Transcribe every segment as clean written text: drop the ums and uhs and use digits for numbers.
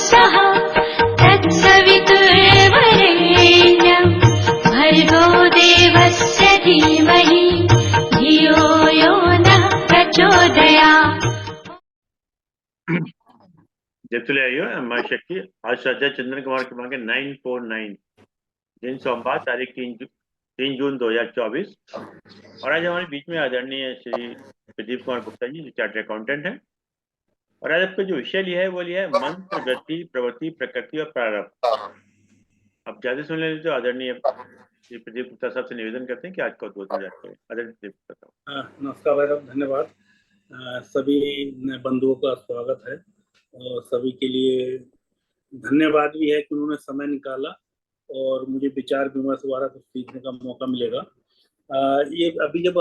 सः तत्सवितुर्वरेण्यं भर्गो देवस्य धीमहि धियो यो नः प्रचोदयात्। जयतुले आइयो हमारी शक्ति आज श्रद्धा चंद्रन कुमार की मांगे 949 दिन सोमवार तारीख 3 जून 2024 और आज हमारे बीच में आदरणीय श्री प्रदीप कुमार गुप्ता जी जो चार्टर्ड अकाउंटेंट हैं और आज आपका जो विषय लिया है वो लिया है मंत्र, गति, प्रवृत्ति, प्रकृति और प्रारब्ध। अब ज्यादा सुन लेते तो आदरणीय श्री प्रदीप गुप्ता साहब से निवेदन करते हैं कि आज का उद्बोधन जाते हैं। आदरणीय प्रदीप गुप्ता साहब। नमस्कार भैरव, धन्यवाद। सभी बंधुओं का स्वागत है और सभी के लिए धन्यवाद भी है कि उन्होंने समय निकाला और मुझे विचार विमर्श द्वारा कुछ सीखने का मौका मिलेगा। ये अभी जब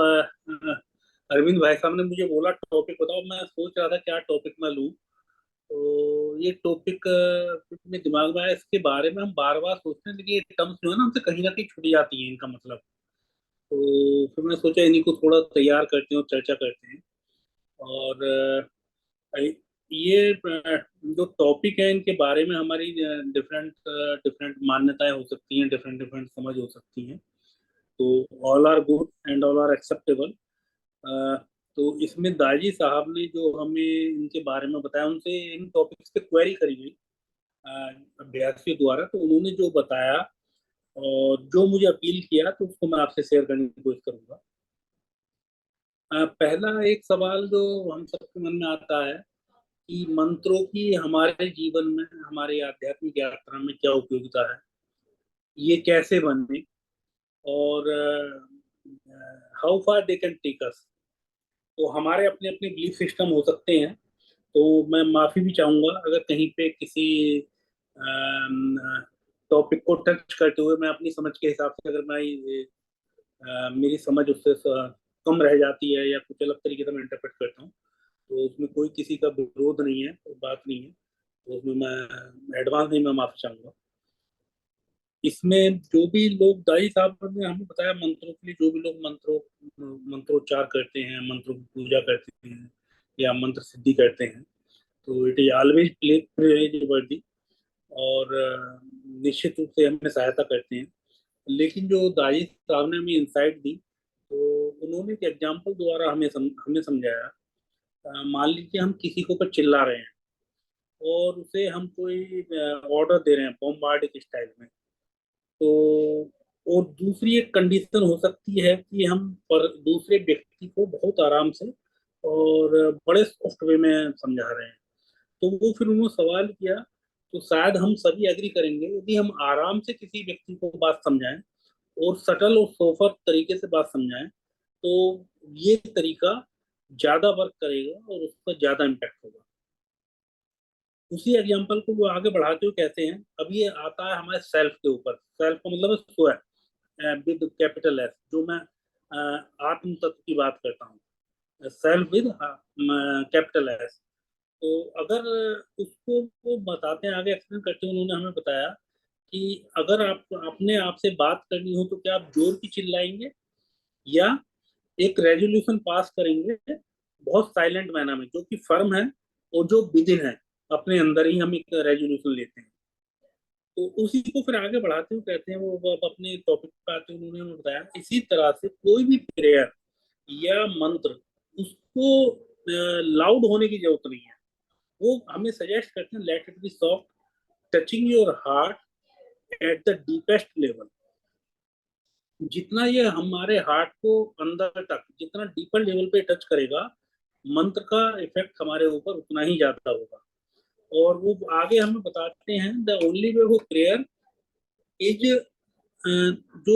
अरविंद भाई साहब ने मुझे बोला टॉपिक बताओ, मैं सोच रहा था क्या टॉपिक मैं लूँ। तो ये टॉपिक मेरे दिमाग में आया, इसके बारे में हम बार बार सोचते हैं लेकिन ये टर्म्स जो है ना हमसे कहीं ना कहीं छूट जाती है इनका मतलब। तो फिर मैंने सोचा इन्हीं को थोड़ा तैयार करते हैं और चर्चा करते हैं। और ये जो टॉपिक है इनके बारे में हमारी डिफरेंट मान्यताएं हो सकती हैं, डिफरेंट समझ हो सकती हैं। तो all are good and all are acceptable. तो इसमें दाजी साहब ने जो हमें इनके बारे में बताया, उनसे इन टॉपिक्स पे क्वेरी करी गई अभ्यासियों द्वारा। तो उन्होंने जो बताया और जो मुझे अपील किया तो उसको मैं आपसे शेयर करने की कोशिश करूंगा। पहला एक सवाल जो हम सबके मन में आता है कि मंत्रों की हमारे जीवन में, हमारे आध्यात्मिक यात्रा में क्या उपयोगिता है, ये कैसे बने और how far they can take us. तो हमारे अपने अपने बिलीफ सिस्टम हो सकते हैं। तो मैं माफ़ी भी चाहूँगा अगर कहीं पे किसी टॉपिक को टच करते हुए मैं अपनी समझ के हिसाब से अगर मैं मेरी समझ उससे कम रह जाती है या कुछ अलग तरीके से मैं इंटरप्रेट करता हूँ तो उसमें कोई किसी का विरोध नहीं है, कोई बात नहीं है। तो उसमें मैं एडवांस में मैं माफ़ी चाहूँगा। इसमें जो भी लोग, दाई साहब ने हमें बताया मंत्रों के लिए जो भी लोग मंत्रोच्चार करते हैं, मंत्रों की पूजा करते हैं या मंत्र सिद्धि करते हैं, तो इट इज ऑलवेज प्रेज वर्दी और निश्चित रूप से हमें सहायता करते हैं। लेकिन जो दाई साहब ने हमें इंसाइट दी तो उन्होंने एक एग्जाम्पल द्वारा हमें समझाया। मान लीजिए हम किसी के ऊपर चिल्ला रहे हैं और उसे हम कोई ऑर्डर दे रहे हैं बॉम्बार्डिक स्टाइल में। तो और दूसरी एक कंडीशन हो सकती है कि हम पर दूसरे व्यक्ति को बहुत आराम से और बड़े सॉफ्ट वे में समझा रहे हैं। तो वो फिर उन्होंने सवाल किया तो शायद हम सभी एग्री करेंगे यदि हम आराम से किसी व्यक्ति को बात समझाएं और सटल और सोफर तरीके से बात समझाएं तो ये तरीका ज्यादा वर्क करेगा और उस पर ज्यादा इम्पैक्ट होगा। उसी एग्जाम्पल को वो आगे बढ़ाते हुए कहते हैं, अब ये आता है हमारे सेल्फ के ऊपर। सेल्फ का मतलब है स्वयं विद कैपिटल एस, जो मैं आत्म तत्व की बात करता हूँ, सेल्फ विद कैपिटल एस। तो अगर उसको वो बताते हैं, आगे एक्सप्लेन करते हुए उन्होंने हमें बताया कि अगर आप अपने आप से बात करनी हो तो क्या आप जोर की चिल्लाएंगे या एक रेजोल्यूशन पास करेंगे बहुत साइलेंट मैनर में, जो कि फर्म है और जो विदिन है, अपने अंदर ही हम एक रेजोल्यूशन लेते हैं। तो उसी को फिर आगे बढ़ाते हुए कहते हैं, वो अपने टॉपिक पे आते हुए उन्होंने बताया इसी तरह से कोई भी प्रेयर या मंत्र उसको लाउड होने की जरूरत नहीं है। वो हमें सजेस्ट करते हैं let it be soft, touching your heart at the deepest level. जितना ये हमारे हार्ट को अंदर तक, जितना डीपर लेवल पे टच करेगा, मंत्र का इफेक्ट हमारे ऊपर उतना ही ज्यादा होगा। और वो आगे हमें बताते हैं द ओनली वे वो प्रेयर इज, जो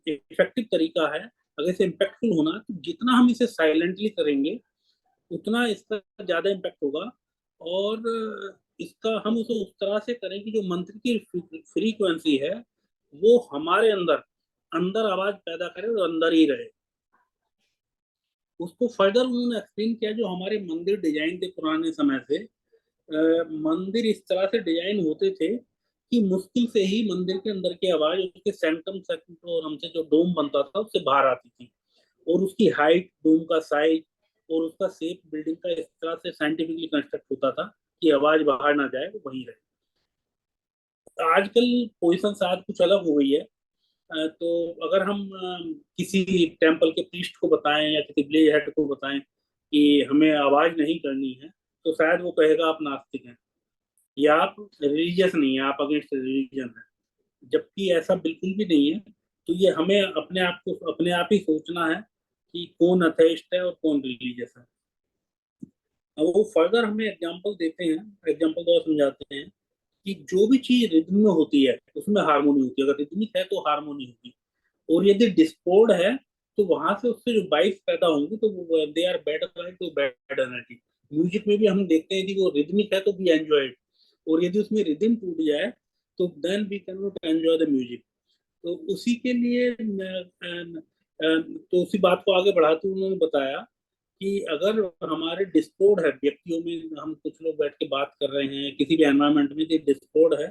इफेक्टिव तरीका है अगर इसे इम्पैक्टफुल होना, तो जितना हम इसे साइलेंटली करेंगे उतना इसका ज्यादा इम्पैक्ट होगा। और इसका हम उसे उस तरह से करें कि जो मंत्र की फ्रीक्वेंसी है वो हमारे अंदर अंदर आवाज पैदा करे और अंदर ही रहे। उसको फर्दर उन्होंने एक्सप्लेन किया, जो हमारे मंदिर डिजाइन थे पुराने समय से, मंदिर इस तरह से डिजाइन होते थे कि मुश्किल से ही मंदिर के अंदर की आवाज उसके सेंट्रम और हमसे जो डोम बनता था उससे बाहर आती थी। और उसकी हाइट, डोम का साइज और उसका शेप बिल्डिंग का इस तरह से साइंटिफिकली कंस्ट्रक्ट होता था कि आवाज बाहर ना जाए, वो वहीं रहे। आजकल पोजीशन शायद कुछ अलग हो गई है। तो अगर हम किसी टेम्पल के प्रीस्ट को बताएं या किसी विलेज हेड को बताएं कि हमें आवाज नहीं करनी है, तो शायद वो कहेगा आप नास्तिक हैं या आप रिलीजियस नहीं है, आप अगेंस्ट रिलीजन है। जबकि ऐसा बिल्कुल भी नहीं है। तो ये हमें अपने आप को अपने आप ही सोचना है कि कौन अथेइस्ट है और कौन रिलीजियस है। अब वो फर्दर हमें एग्जांपल देते हैं, एग्जांपल द्वारा समझाते हैं कि जो भी चीज रिदम में होती है उसमें हार्मोनी होती है। अगर रिदमिक है तो हार्मोनी होगी, और यदि डिस्कॉर्ड है तो वहां से उससे जो वाइब्स पैदा होंगी तो दे आर बैड वाइब तो बैड एनर्जी। म्यूजिक में भी हम देखते हैं कि वो रिदमिक है तो भी एंजॉयड, और यदि उसमें रिदम टूट जाए तो then we can not enjoy the music. तो उसी के लिए तो उसी बात को आगे बढ़ाते हुए उन्होंने बताया कि अगर हमारे डिस्कॉर्ड है व्यक्तियों में, हम कुछ लोग बैठ के बात कर रहे हैं किसी भी एनवायरनमेंट में, जो डिस्कॉर्ड है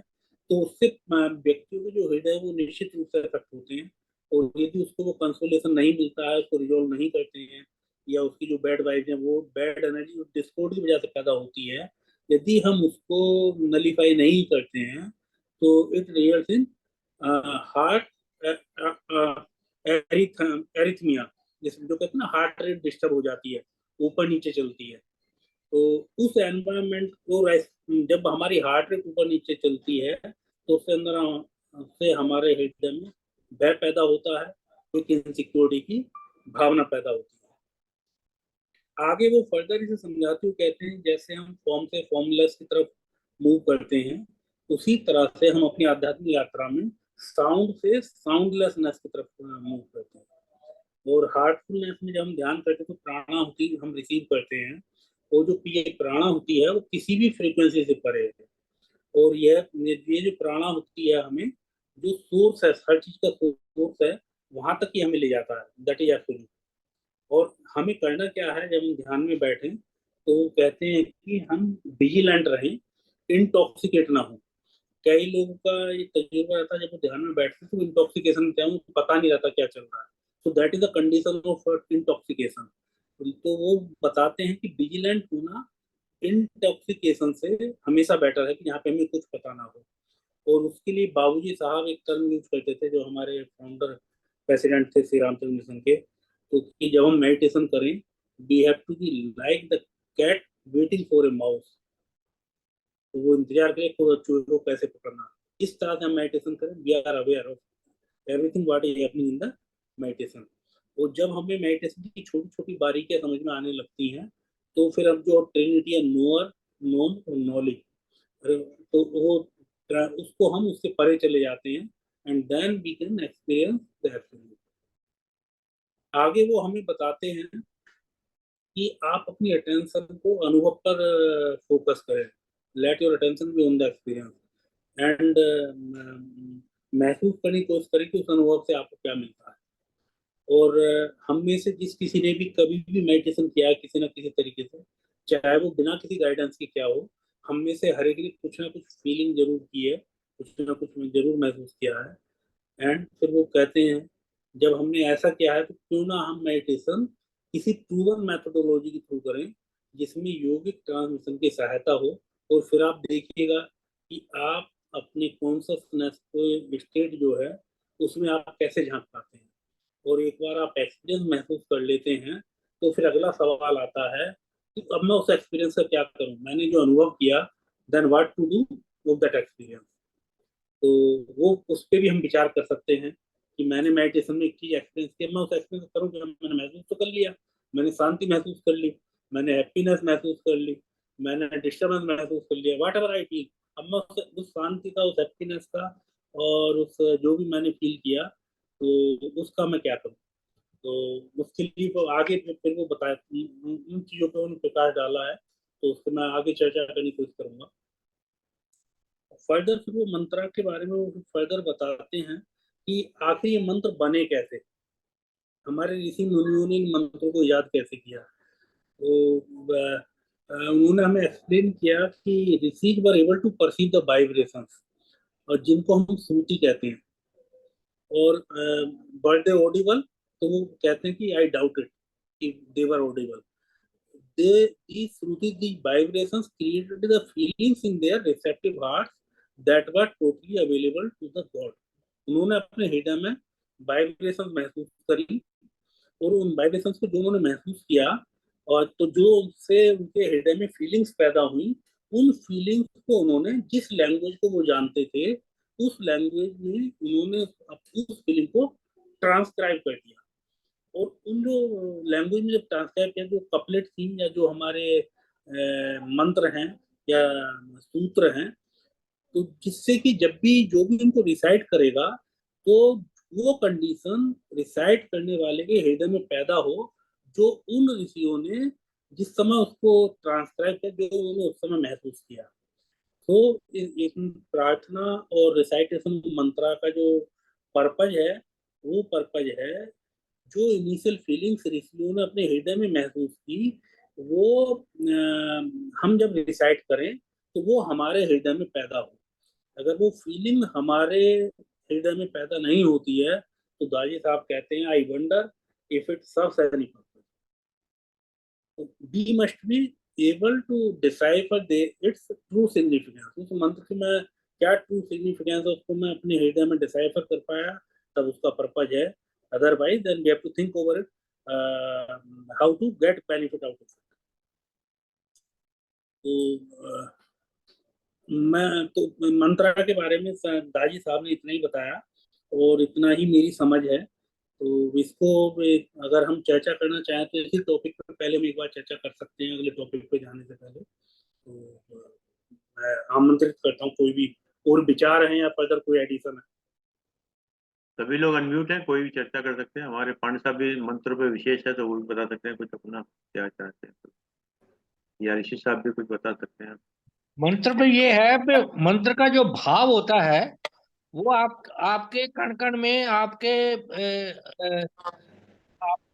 तो उससे व्यक्तियों के जो हृदय है वो निश्चित रूप से अफेक्ट होते हैं। और यदि उसको वो कंसोलेशन नहीं मिलता है, उसको रिजोल्व नहीं करते हैं, या उसकी जो बैड वाइब्स है वो बैड एनर्जी डिस्कॉर्ड की वजह से पैदा होती है, यदि हम उसको नलीफाई नहीं करते हैं तो it results in heart arrhythmia, जिसमें जो कहते हैं ना हार्ट रेट डिस्टर्ब हो जाती है, ऊपर नीचे चलती है। तो उस एनवायरनमेंट को जब हमारी हार्ट रेट ऊपर नीचे चलती है तो उसके अंदर से हमारे हृदय में भय पैदा होता है, एक इनसिक्योरिटी की भावना पैदा होती है। आगे वो फर्दर इसे समझाते हुए कहते हैं जैसे हम फॉर्म से फॉर्मलेस की तरफ मूव करते हैं, उसी तरह से हम अपनी आध्यात्मिक यात्रा में साउंड से साउंडलेसनेस की तरफ मूव करते हैं। और हार्टफुलनेस में जब हम ध्यान करते हैं तो प्राणा होती हम रिसीव करते हैं, और जो ये प्राणा होती है वो किसी भी फ्रीक्वेंसी से परे है। और ये जो प्राणा होती है हमें जो सोर्स है, हर चीज का सोर्स है, वहां तक ही हमें ले जाता है, दैट इज एब्सोल्यूट। और हमें करना क्या है जब हम ध्यान में बैठे, तो वो कहते हैं कि हम विजिलेंट रहें, इंटॉक्सिकेट ना हो। कई लोगों का ये तजुर्बा रहता है, जब वो ध्यान में बैठते हैं तो इंटॉक्सिकेशन क्या है उनको पता नहीं रहता क्या चल रहा है। तो that is the condition of intoxication. तो वो बताते हैं कि विजिलेंट होना इंटॉक्सिकेशन से हमेशा बेटर है कि यहाँ पे हमें कुछ पता ना हो। और उसके लिए बाबूजी साहब एक टर्म यूज करते थे, जो हमारे फाउंडर प्रेसिडेंट थे श्री रामचंद्र मिशन के, तो कि जब हम मेडिटेशन करें, we have to be like the cat waiting for a mouse. तो वो इंतजार करे को चूहे को कैसे पकड़ना, इस तरह से हम मेडिटेशन करें, we are aware of everything what is happening in the meditation. और जब हमें मेडिटेशन की छोटी छोटी बारीकियां समझ में आने लगती हैं, तो फिर अब जो ट्रिनिटी है, नोअर, नोन और नॉलेज, तो वो उसको हम उससे परे चले जाते हैं, and then we can experience the absolute. आगे वो हमें बताते हैं कि आप अपनी अटेंशन को अनुभव पर फोकस करें, let your attention be on the experience, and महसूस करने की कोशिश करें कि उस अनुभव से आपको क्या मिलता है। और हम में से जिस किसी ने भी कभी भी मेडिटेशन किया है किसी ना किसी तरीके से, चाहे वो बिना किसी गाइडेंस के क्या हो, हम में से हर एक ने कुछ ना कुछ फीलिंग जरूर की है, कुछ ना कुछ जरूर महसूस किया है। एंड फिर वो कहते हैं जब हमने ऐसा किया है तो क्यों ना हम मेडिटेशन किसी प्रूवन मेथोडोलॉजी के थ्रू करें, जिसमें योगिक ट्रांसमिशन की सहायता हो। और फिर आप देखिएगा कि आप अपने कॉन्शसनेस को स्टेट जो है उसमें आप कैसे झांक पाते हैं। और एक बार आप एक्सपीरियंस महसूस कर लेते हैं, तो फिर अगला सवाल आता है कि अब मैं उस एक्सपीरियंस का क्या करूं, मैंने जो अनुभव किया, then what to do with that experience. तो वो उस पर भी हम विचार कर सकते हैं कि मैंने मेडिटेशन में एक चीज एक्सपीरियंस किया, मैं उस एक्सपीरियंस करूँ कि मैंने महसूस तो कर लिया, मैंने शांति महसूस कर ली, मैंने हैप्पीनेस महसूस कर ली, मैंने डिस्टर्बेंस महसूस कर लिया, वाट एवर आई फील। अब मैं उस शांति का, उस हैप्पीनेस का, और उस जो भी मैंने फील किया, तो उसका मैं क्या करूँ। तो उसके लिए वो आगे फिर वो बताया, उन चीजों पर उन्होंने प्रकाश डाला है, तो उसको मैं आगे चर्चा करने की कोशिश करूंगा। फर्दर फिर वो मंत्रा के बारे में वो फर्दर बताते हैं कि आखिर ये मंत्र बने कैसे, हमारे ऋषि मुनियों ने इन मंत्रों को याद कैसे किया। तो उन्होंने हमें एक्सप्लेन किया कि rishi were able to perceive the vibrations, और जिनको हम श्रुति कहते हैं। और वर दे ऑडिबल, तो वो कहते हैं कि आई डाउट इट कि दे वर Audible. These Shruti, the vibrations created the feelings in their receptive hearts that were totally available to the God. उन्होंने अपने हृदय में वाइब्रेशन महसूस करी, और उन वाइब्रेशंस को जो उन्होंने महसूस किया, और तो जो उससे उनके हृदय में फीलिंग्स पैदा हुई, उन फीलिंग्स को उन्होंने, जिस लैंग्वेज को वो जानते थे, उस लैंग्वेज में उन्होंने उस फीलिंग को ट्रांसक्राइब कर दिया। और उन जो लैंग्वेज में जब ट्रांसक्राइब किया, जो कपलेट थी या जो हमारे मंत्र हैं या सूत्र हैं, तो जिससे कि जब भी जो भी उनको रिसाइट करेगा, तो वो कंडीशन रिसाइट करने वाले के हृदय में पैदा हो, जो उन ऋषियों ने जिस समय उसको ट्रांसक्राइब किया, जो उन्होंने उस समय महसूस किया। तो एक प्रार्थना और रिसाइटेशन मंत्रा का जो पर्पज है, वो पर्पज है जो इनिशियल फीलिंग्स ऋषियों ने अपने हृदय में महसूस की, वो हम जब रिसाइट करें तो वो हमारे हृदय में पैदा हो। अगर वो फीलिंग हमारे हृदय में पैदा नहीं होती है, तो दाजी साहब कहते हैं, I wonder if it serves any purpose. We must be able to decipher its true significance. उस मंत्र से मैं क्या ट्रू सिग्निफिकेंस है, उसको मैं अपने हृदय में डिसाइफर कर पाया, तब उसका पर्पज है। Otherwise then we have to think over it, how to get benefit out of it. तो मैं तो मंत्रा के बारे में दाजी साहब ने इतना ही बताया, और इतना ही मेरी समझ है। तो इसको अगर हम चर्चा करना चाहें तो इसी टॉपिक पर पहले हम एक बार चर्चा कर सकते हैं, अगले टॉपिक पे जाने से पहले। तो मैं आमंत्रित करता हूँ, कोई भी और विचार हैं या फर्दर कोई एडिशन है। सभी लोग अनम्यूट हैं, कोई भी चर्चा कर सकते हैं। हमारे पांडे साहब भी मंत्र पे विशेष है, तो वो भी बता सकते हैं कुछ अपना क्या चाहते हैं, या ऋषि साहब भी कुछ बता सकते हैं। मंत्र तो ये है कि मंत्र का जो भाव होता है वो आपके कण कण में, आपके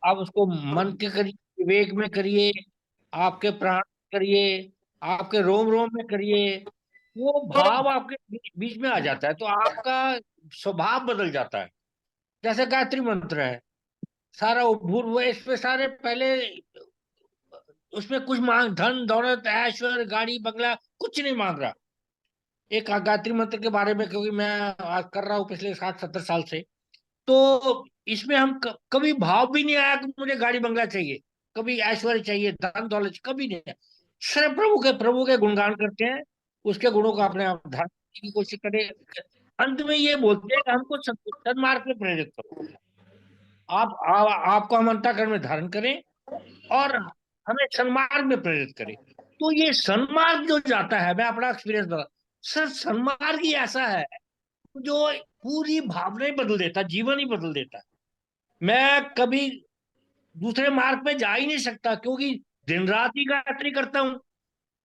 आप उसको मन के करिए, विवेक में करिए, आपके प्राण में करिए, आपके रोम रोम में करिए, वो भाव आपके बीच में आ जाता है, तो आपका स्वभाव बदल जाता है। जैसे गायत्री मंत्र है, सारा उद्भूत हुआ इसमें, सारे पहले उसमें कुछ मांग, धन दौलत ऐश्वर्य गाड़ी बंगला कुछ नहीं मांग रहा। एक गायत्री मंत्र के बारे में, क्योंकि मैं आज कर रहा हूँ पिछले 60-70 साल से, तो इसमें हम कभी भाव भी नहीं आया कि मुझे गाड़ी बंगला चाहिए, कभी ऐश्वर्य चाहिए, धन दौलत, कभी नहीं है। सिर्फ प्रभु के गुणगान करते हैं, उसके गुणों को अपने आप धारण करने की कोशिश करें। अंत में ये बोलते हैं कि हमको सन्मार्ग में प्रेरित करो। आपको हम अंतःकरण में धारण करें और हमें सन्मार्ग में प्रेरित करें। तो ये सन्मार्ग जो जाता है, मैं अपना एक्सपीरियंस बता, सर सन्मार्ग ही ऐसा है जो पूरी भावनाएं बदल देता, जीवन ही बदल देता है। मैं कभी दूसरे मार्ग पे जा ही नहीं सकता, क्योंकि दिन रात ही गायत्री करता हूँ।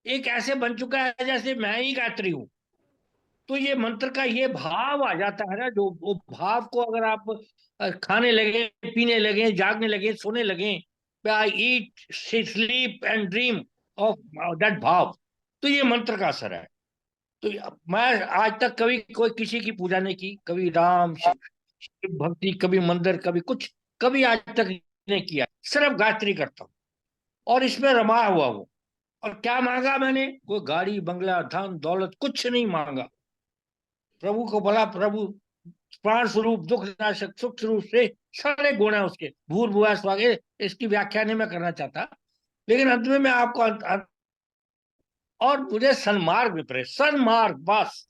एक ऐसे बन चुका है जैसे मैं ही गायत्री हूँ। तो ये मंत्र का ये भाव आ जाता है ना, जो वो भाव को अगर आप खाने लगे, पीने लगे, जागने लगे, सोने लगे, I eat sleep and dream of that bhav, तो ये मंत्र का असर है। तो मैं आज तक कभी कोई किसी की पूजा नहीं की, कभी राम शिव शिव भक्ति, कभी मंदिर, कभी कुछ, कभी आज तक नहीं किया। सिर्फ गायत्री करता हूँ और इसमें रमाया हुआ हूँ। और क्या मांगा मैंने? कोई गाड़ी बंगला धन दौलत कुछ नहीं मांगा। प्रभु को बोला, प्रभु प्राण स्वरूप, दुख नाशक, सुख स्वरूप से सारे गुण है उसके, भूर भुआ स्वागे, इसकी व्याख्या नहीं मैं करना चाहता। लेकिन अंत में मैं आपको और मुझे सन्मार्ग में प्रेरित, सन्मार्ग, बस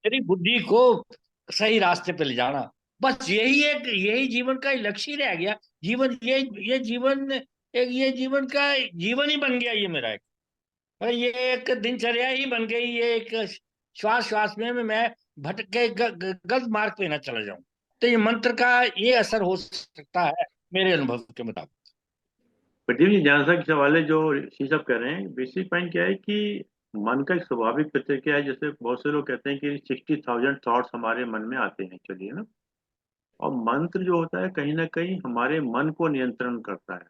मेरी बुद्धि को सही रास्ते पे ले जाना, बस यही जीवन का लक्ष्य ही रह गया। जीवन ये जीवन एक, ये जीवन का जीवन ही बन गया ये मेरा एक, ये एक दिनचर्या ही बन गई। ये एक श्वास श्वास में मैं भटक के गलत मार्ग पे ना चला जाऊं। तो ये मंत्र का ये असर हो सकता है मेरे अनुभव के मुताबिक। प्रदीप जी, जहाँ तक सवाल है जो ऋषि साहब कह रहे हैं, बेसिक पॉइंट क्या है कि मन का एक स्वाभाविक प्रतिक्रिया है। जैसे बहुत से लोग कहते हैं कि 60,000 थॉट्स हमारे मन में आते हैं, चलिए ना। और मंत्र जो होता है कहीं ना कहीं हमारे मन को नियंत्रण करता है।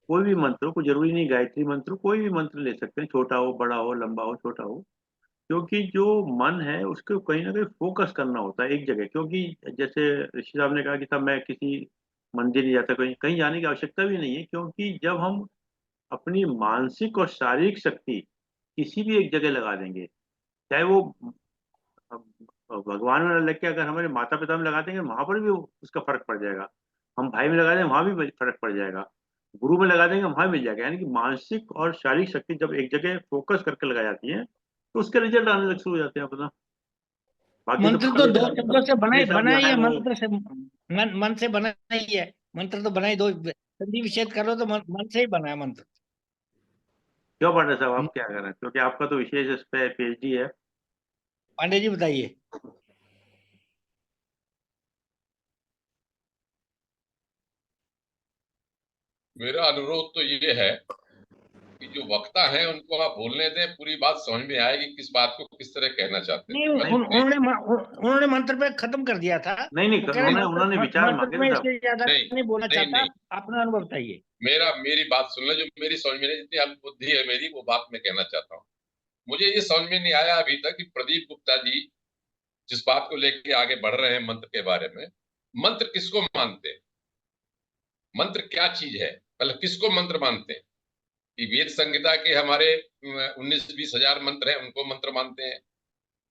कोई भी मंत्र हो, कोई जरूरी नहीं गायत्री मंत्र हो, कोई भी मंत्र ले सकते हैं, छोटा हो बड़ा हो लंबा हो छोटा हो। क्योंकि जो मन है उसको कहीं ना कहीं फोकस करना होता है एक जगह। क्योंकि जैसे ऋषि साहब ने कहा कि साहब मैं किसी मंदिर नहीं जाता, कहीं कहीं जाने की आवश्यकता भी नहीं है। क्योंकि जब हम अपनी मानसिक और शारीरिक शक्ति किसी भी एक जगह लगा देंगे, चाहे वो भगवान में लग के अगर हमारे माता पिता में लगा देंगे वहां पर भी उसका फर्क पड़ जाएगा। हम भाई में लगा देंगे वहां भी फर्क पड़ जाएगा। गुरु में लगा देंगे वहां मिल जाएगा। यानी कि मानसिक और शारीरिक शक्ति जब एक जगह फोकस करके लगाई जाती है तो उसके रिजल्ट आने लग शुरू हो जाते हैं अपना। बाकी तो मंत्र तो दो शब्दों से हमेशा बना जो ही है है, वो मंत्र से मन से बना ही है। मंत्र तो बना ही, दो संधि विच्छेद करो तो मन से ही बना है मंत्र। क्यों पांडे साहब आप क्या करें, क्योंकि आपका तो विशेष इस पे पीएचडी है। पांडे जी बताइए। मेरा अनुरोध तो ये है कि जो वक्ता हैं उनको आप बोलने दें, पूरी बात समझ में आएगी किस बात को किस तरह कहना चाहते नहीं, हैं। उन्होंने मंत्र पे खत्म कर दिया था। नहीं वो कह रहे उन्होंने विचार मंत्र मांगे में ना साहब। इससे ज्यादा नहीं, नहीं बोलना नहीं, चाहता। नहीं। अपना अनुभव बताइए। मेरी बात सुन ले, जो मेरी समझ में नहीं, जितनी अल्प बुद्धि है मेरी, वो बात मैं कहना चाहता हूँ। मुझे ये समझ में नहीं आया अभी तक कि प्रदीप गुप्ता जी जिस बात को लेके आगे बढ़ रहे हैं मंत्र के बारे में, मंत्र किसको मानते हैं? मंत्र क्या चीज है? मतलब किसको मंत्र मानते हैं? कि वेद संहिता के हमारे 19-20 हजार मंत्र हैं, उनको मंत्र मानते हैं?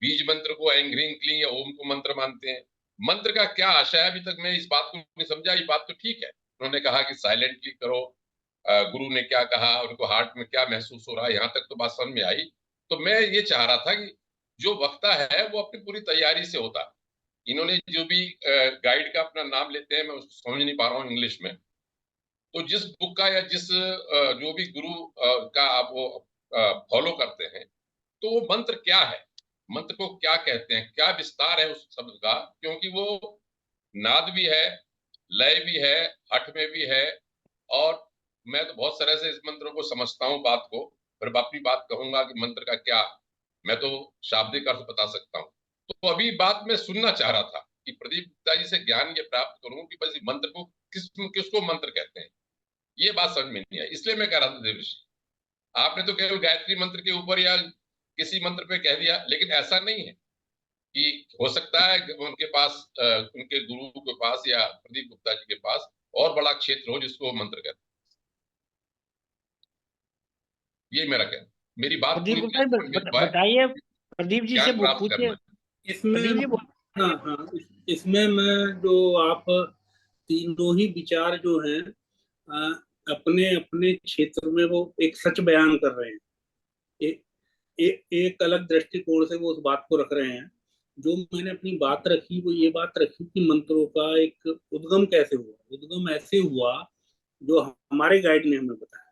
बीज मंत्र को ऐं ह्रीं क्लीं या ओम को मंत्र मानते हैं? मंत्र का क्या आशय है, अभी तक मैं इस बात को नहीं समझा। ये बात तो ठीक है, उन्होंने कहा कि साइलेंटली करो, गुरु ने क्या कहा, उनको हार्ट में क्या महसूस हो रहा है, यहाँ तक तो बात समझ में आई। तो मैं ये चाह रहा था कि जो वक्ता है वो अपनी पूरी तैयारी से होता। इन्होंने जो भी गाइड का अपना नाम लेते हैं, मैं उसको समझ नहीं पा रहा हूँ इंग्लिश में। तो जिस बुक का या जिस जो भी गुरु का आप वो फॉलो करते हैं, तो वो मंत्र क्या है, मंत्र को क्या कहते हैं, क्या विस्तार है उस शब्द का? क्योंकि वो नाद भी है, लय भी है, हठ में भी है। और मैं तो बहुत तरह से इस मंत्र को समझता हूँ बात को, फिर अपनी बात कहूंगा कि मंत्र का क्या, मैं तो शाब्दिक अर्थ बता सकता हूँ। तो अभी बात मैं सुनना चाह रहा था कि प्रदीप गुप्ता जी से ज्ञान ये प्राप्त करूं कि बस मंत्र को किसको मंत्र कहते हैं। ये बात समझ में नहीं आई, इसलिए मैं कह रहा था देवऋषि, आपने तो केवल गायत्री मंत्र के ऊपर या किसी मंत्र पे कह दिया, लेकिन ऐसा नहीं है कि हो सकता है उनके पास उनके गुरु के पास या प्रदीप गुप्ता जी के पास और बड़ा क्षेत्र हो जिसको वो मंत्र कहते हैं। ये मेरा कहना, मेरी बात प्रदीप पूरी गुप्ता बताइए, प्रदीप जी से ज्ञान प्राप्त पूछिए। करना है। इसमें प्रदीप जी हाँ हाँ, इसमें मैं जो आप तीनों ही विचार जो हैं अपने अपने क्षेत्र में वो एक सच बयान कर रहे हैं। एक अलग दृष्टिकोण से वो उस बात को रख रहे हैं। जो मैंने अपनी बात रखी वो ये बात रखी कि मंत्रों का एक उद्गम कैसे हुआ। उद्गम ऐसे हुआ जो हमारे गाइड ने हमें बताया।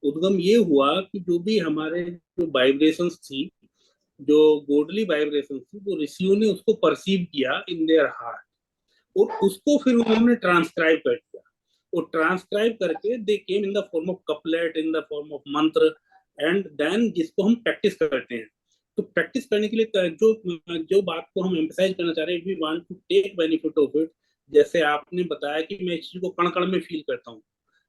उद्गम ये हुआ कि जो भी हमारे जो वाइब्रेशंस थी, जो गॉडली वाइब्रेशंस थी, वो ऋषियों ने उसको परसीव किया इन देयर हार्ट, और उसको फिर उन्होंने ट्रांसक्राइब कर दिया। और ट्रांसक्राइब करके they came in the form of couplet, in the form of mantra, and then जिसको हम प्रैक्टिस करते हैं। तो प्रैक्टिस करने के लिए जो जो बात को हम एम्फसाइज करना चाह रहे हैं, we want to take benefit of it. जैसे आपने बताया कि मैं इस चीज को कण कण में फील करता हूँ,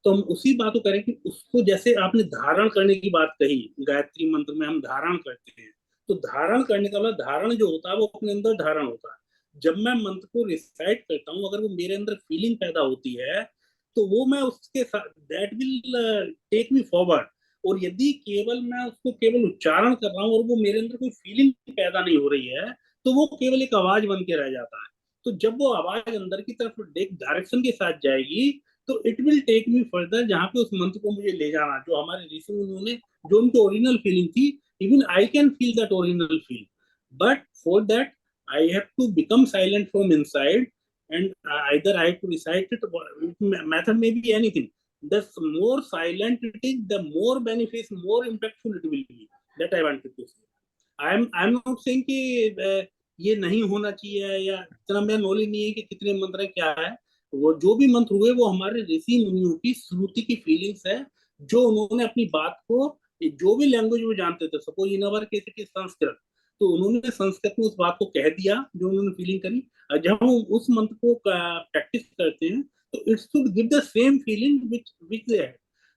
तो हम उसी बात को करें कि उसको, जैसे आपने धारण करने की बात कही, गायत्री मंत्र में हम धारण करते हैं, तो धारण करने का मतलब धारण जो होता है वो अपने अंदर धारण होता है। जब मैं मंत्र को रिसाइट करता हूँ, अगर वो मेरे अंदर फीलिंग पैदा होती है, तो वो मैं उसके साथ that will take me forward. और यदि केवल मैं उसको केवल उच्चारण कर रहा हूँ और वो मेरे अंदर कोई फीलिंग पैदा नहीं हो रही है, तो वो केवल एक आवाज बन के रह जाता है। तो जब वो आवाज अंदर की तरफ एक डायरेक्शन के साथ जाएगी, तो it will take me further, जहाँ पे उस मंत्र को मुझे ले जाना, जो हमारे ऋषि उन्होंने, जो उनकी ओरिजिनल फीलिंग थी, even I can feel that original feel. But for that, I have to become silent from inside, and either I have to recite it. Method may be anything. The more silent it is, the more beneficial, more impactful it will be. That I wanted to say. I'm not saying कि ये नहीं होना चाहिए, या इतना मेरा knowledge नहीं है कि कितने मंत्र है क्या है। वो जो भी मंत्र हुए वो हमारे ऋषि मुनियों की श्रुति की फीलिंग्स है, जो उन्होंने अपनी बात को, जो भी लैंग्वेज वो जानते थे, suppose in our case it is Sanskrit, तो उन्होंने संस्कृत में उस बात को कह दिया जो उन्होंने फीलिंग करी। और जब हम उस मंत्र को प्रैक्टिस करते हैं, तो it should give the same feeling which they had.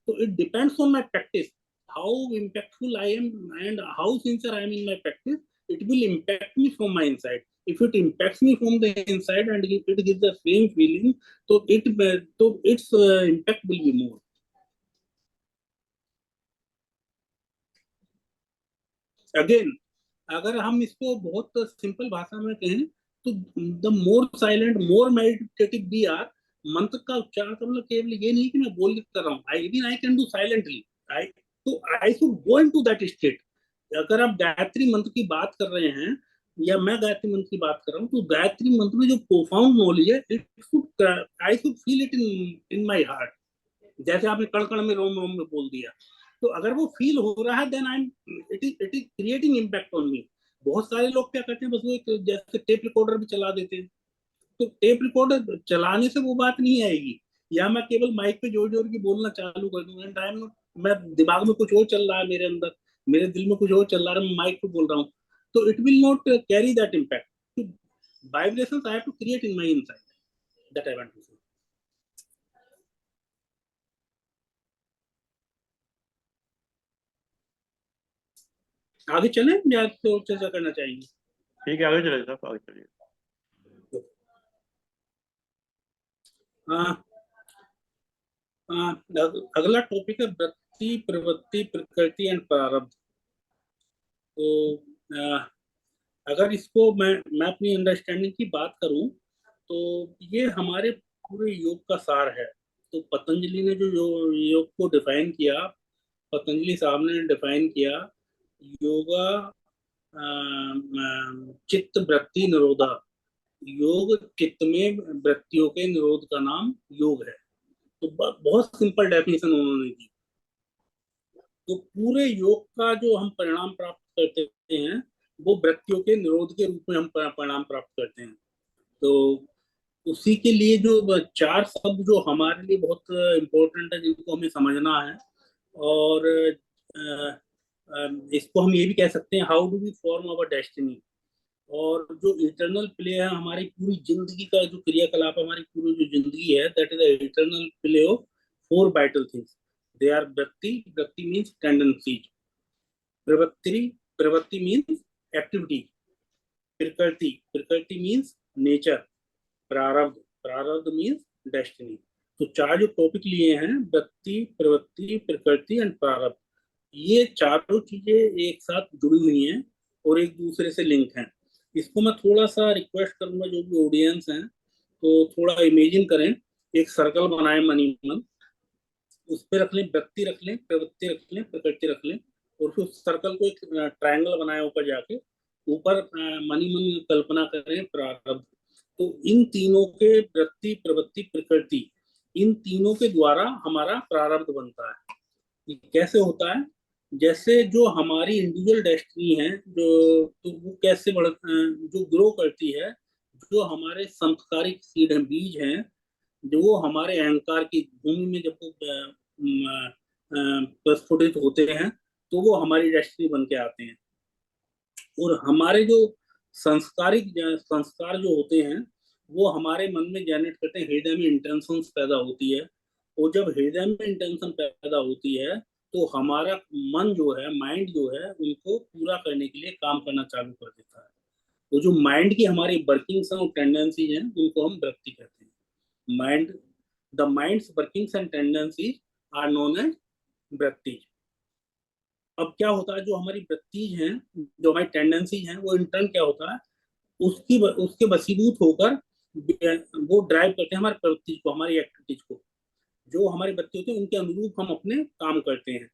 तो it depends on my practice, how impactful I am and how sincere I am in my practice. It will impact me from my inside. If it impacts me from the inside and it gives the same feeling, so its impact will be more. Again, अगर हम इसको बहुत simple भाषा में कहें तो the more silent more meditative we are, मंत्र का उच्चारण का मतलब केवल ये नहीं कि मैं बोल के कर रहा हूँ, I even I can do silently, I, तो I should go into that state. अगर आप गायत्री मंत्र की बात कर रहे हैं या मैं गायत्री मंत्र की बात कर रहा हूँ, तो गायत्री मंत्र में जो प्रोफाउंड नॉलेज है, it should, I should feel it in in my heart. जैसे आपने कण कण में रोम रोम में बोल दिया, तो अगर वो फील हो रहा है then I am, it is creating impact on me. बहुत सारे लोग क्या करते हैं, बस वो एक जैसे टेप रिकॉर्डर भी चला देते हैं, तो टेप रिकॉर्डर चलाने से वो बात नहीं आएगी। या मैं केवल माइक पे जोर जोर की बोलना चालू कर दूं एंड आई एम नॉट, मैं दिमाग में कुछ और चल रहा है, मेरे अंदर मेरे दिल में कुछ और चल रहा है, मैं माइक पे बोल रहा हूँ, तो it will not carry that impact. Vibrations I have to create in my inside, that I want to say. आगे चलें या तो चर्चा करना चाहिए? ठीक है, आगे चलिए साहब, आगे चलिए। हाँ, अगला टॉपिक है वृत्ति, प्रवृत्ति, प्रकृति एंड प्रारब्ध। तो अगर इसको मैं अपनी अंडरस्टैंडिंग की बात करूं, तो ये हमारे पूरे योग का सार है। तो पतंजलि ने जो योग को डिफाइन किया, पतंजलि साहब ने डिफाइन किया, योगा चित्त वृत्ति निरोधा, योग चित्त में वृत्तियों के निरोध का नाम योग है। तो बहुत सिंपल डेफिनेशन उन्होंने दी। तो पूरे योग का जो हम परिणाम प्राप्त करते हैं, वो वृत्तियों के निरोध के रूप में हम परिणाम प्राप्त करते हैं। तो उसी के लिए जो चार शब्द जो हमारे लिए बहुत इम्पोर्टेंट है, जिनको हमें समझना है, और इसको हम ये भी कह सकते हैं, how do we form our destiny. और जो इटर्नल प्ले है हमारी पूरी जिंदगी का, जो क्रियाकलाप हमारी पूरी जो जिंदगी है, that is eternal play of four vital things. They are vritti, vritti means tendencies, प्रवृत्ति, प्रवृत्ति मीन्स एक्टिविटी, प्रकृति, प्रकृति मीन्स नेचर, प्रारब्ध, प्रारब्ध मीन्स डेस्टिनी। तो चार जो टॉपिक लिए हैं, वृत्ति, प्रवृत्ति, प्रकृति एंड प्रारब्ध, ये चारों चीजें एक साथ जुड़ी हुई हैं और एक दूसरे से लिंक हैं। इसको मैं थोड़ा सा रिक्वेस्ट करूंगा, जो भी ऑडियंस हैं, तो थोड़ा इमेजिन करें, एक सर्कल बनाए मनी मन, उस पर रख लें वृत्ति, रख लें प्रवृत्ति, रख लें प्रकृति, रख लें, और फिर उस सर्कल को एक ट्रायंगल बनाए ऊपर जाके, ऊपर मनी मन कल्पना करें प्रारब्ध। तो इन तीनों के, वृत्ति, प्रवृत्ति, प्रकृति, इन तीनों के द्वारा हमारा प्रारब्ध बनता है। ये कैसे होता है? जैसे जो हमारी इंडिविजुअल डेस्टिनी है, जो तो वो कैसे जो ग्रो करती है, जो हमारे संस्कारिक सीड हैं, बीज हैं, जो वो हमारे अहंकार की भूमि में जब वो प्रस्फुटित होते हैं, तो वो हमारी डेस्टिनी बन के आते हैं। और हमारे जो संस्कारिक संस्कार जो होते हैं, वो हमारे मन में जनरेट करते हैं, हृदय में इंटेंशंस पैदा होती है, और जब हृदय में इंटेंशन पैदा होती है, तो हमारा मन जो है, माइंड जो है, उनको पूरा करने के लिए काम करना चालू कर देता है। तो जो माइंड की हमारी वर्किंग्स और टेंडेंसीज हैं, उनको हम वृत्ति कहते हैं। Mind, the mind's workings and tendencies are known as vritti. अब क्या होता है, जो हमारी वृत्तिज हैं, जो हमारी टेंडेंसीज हैं, वो इंटर्न क्या होता है, उसके वशीभूत होकर वो ड्राइव करते हैं हमारे प्रवृत्ति को, हमारी एक्टिविटीज को। जो हमारी वृत्ति होती है, उनके अनुरूप हम अपने काम करते हैं,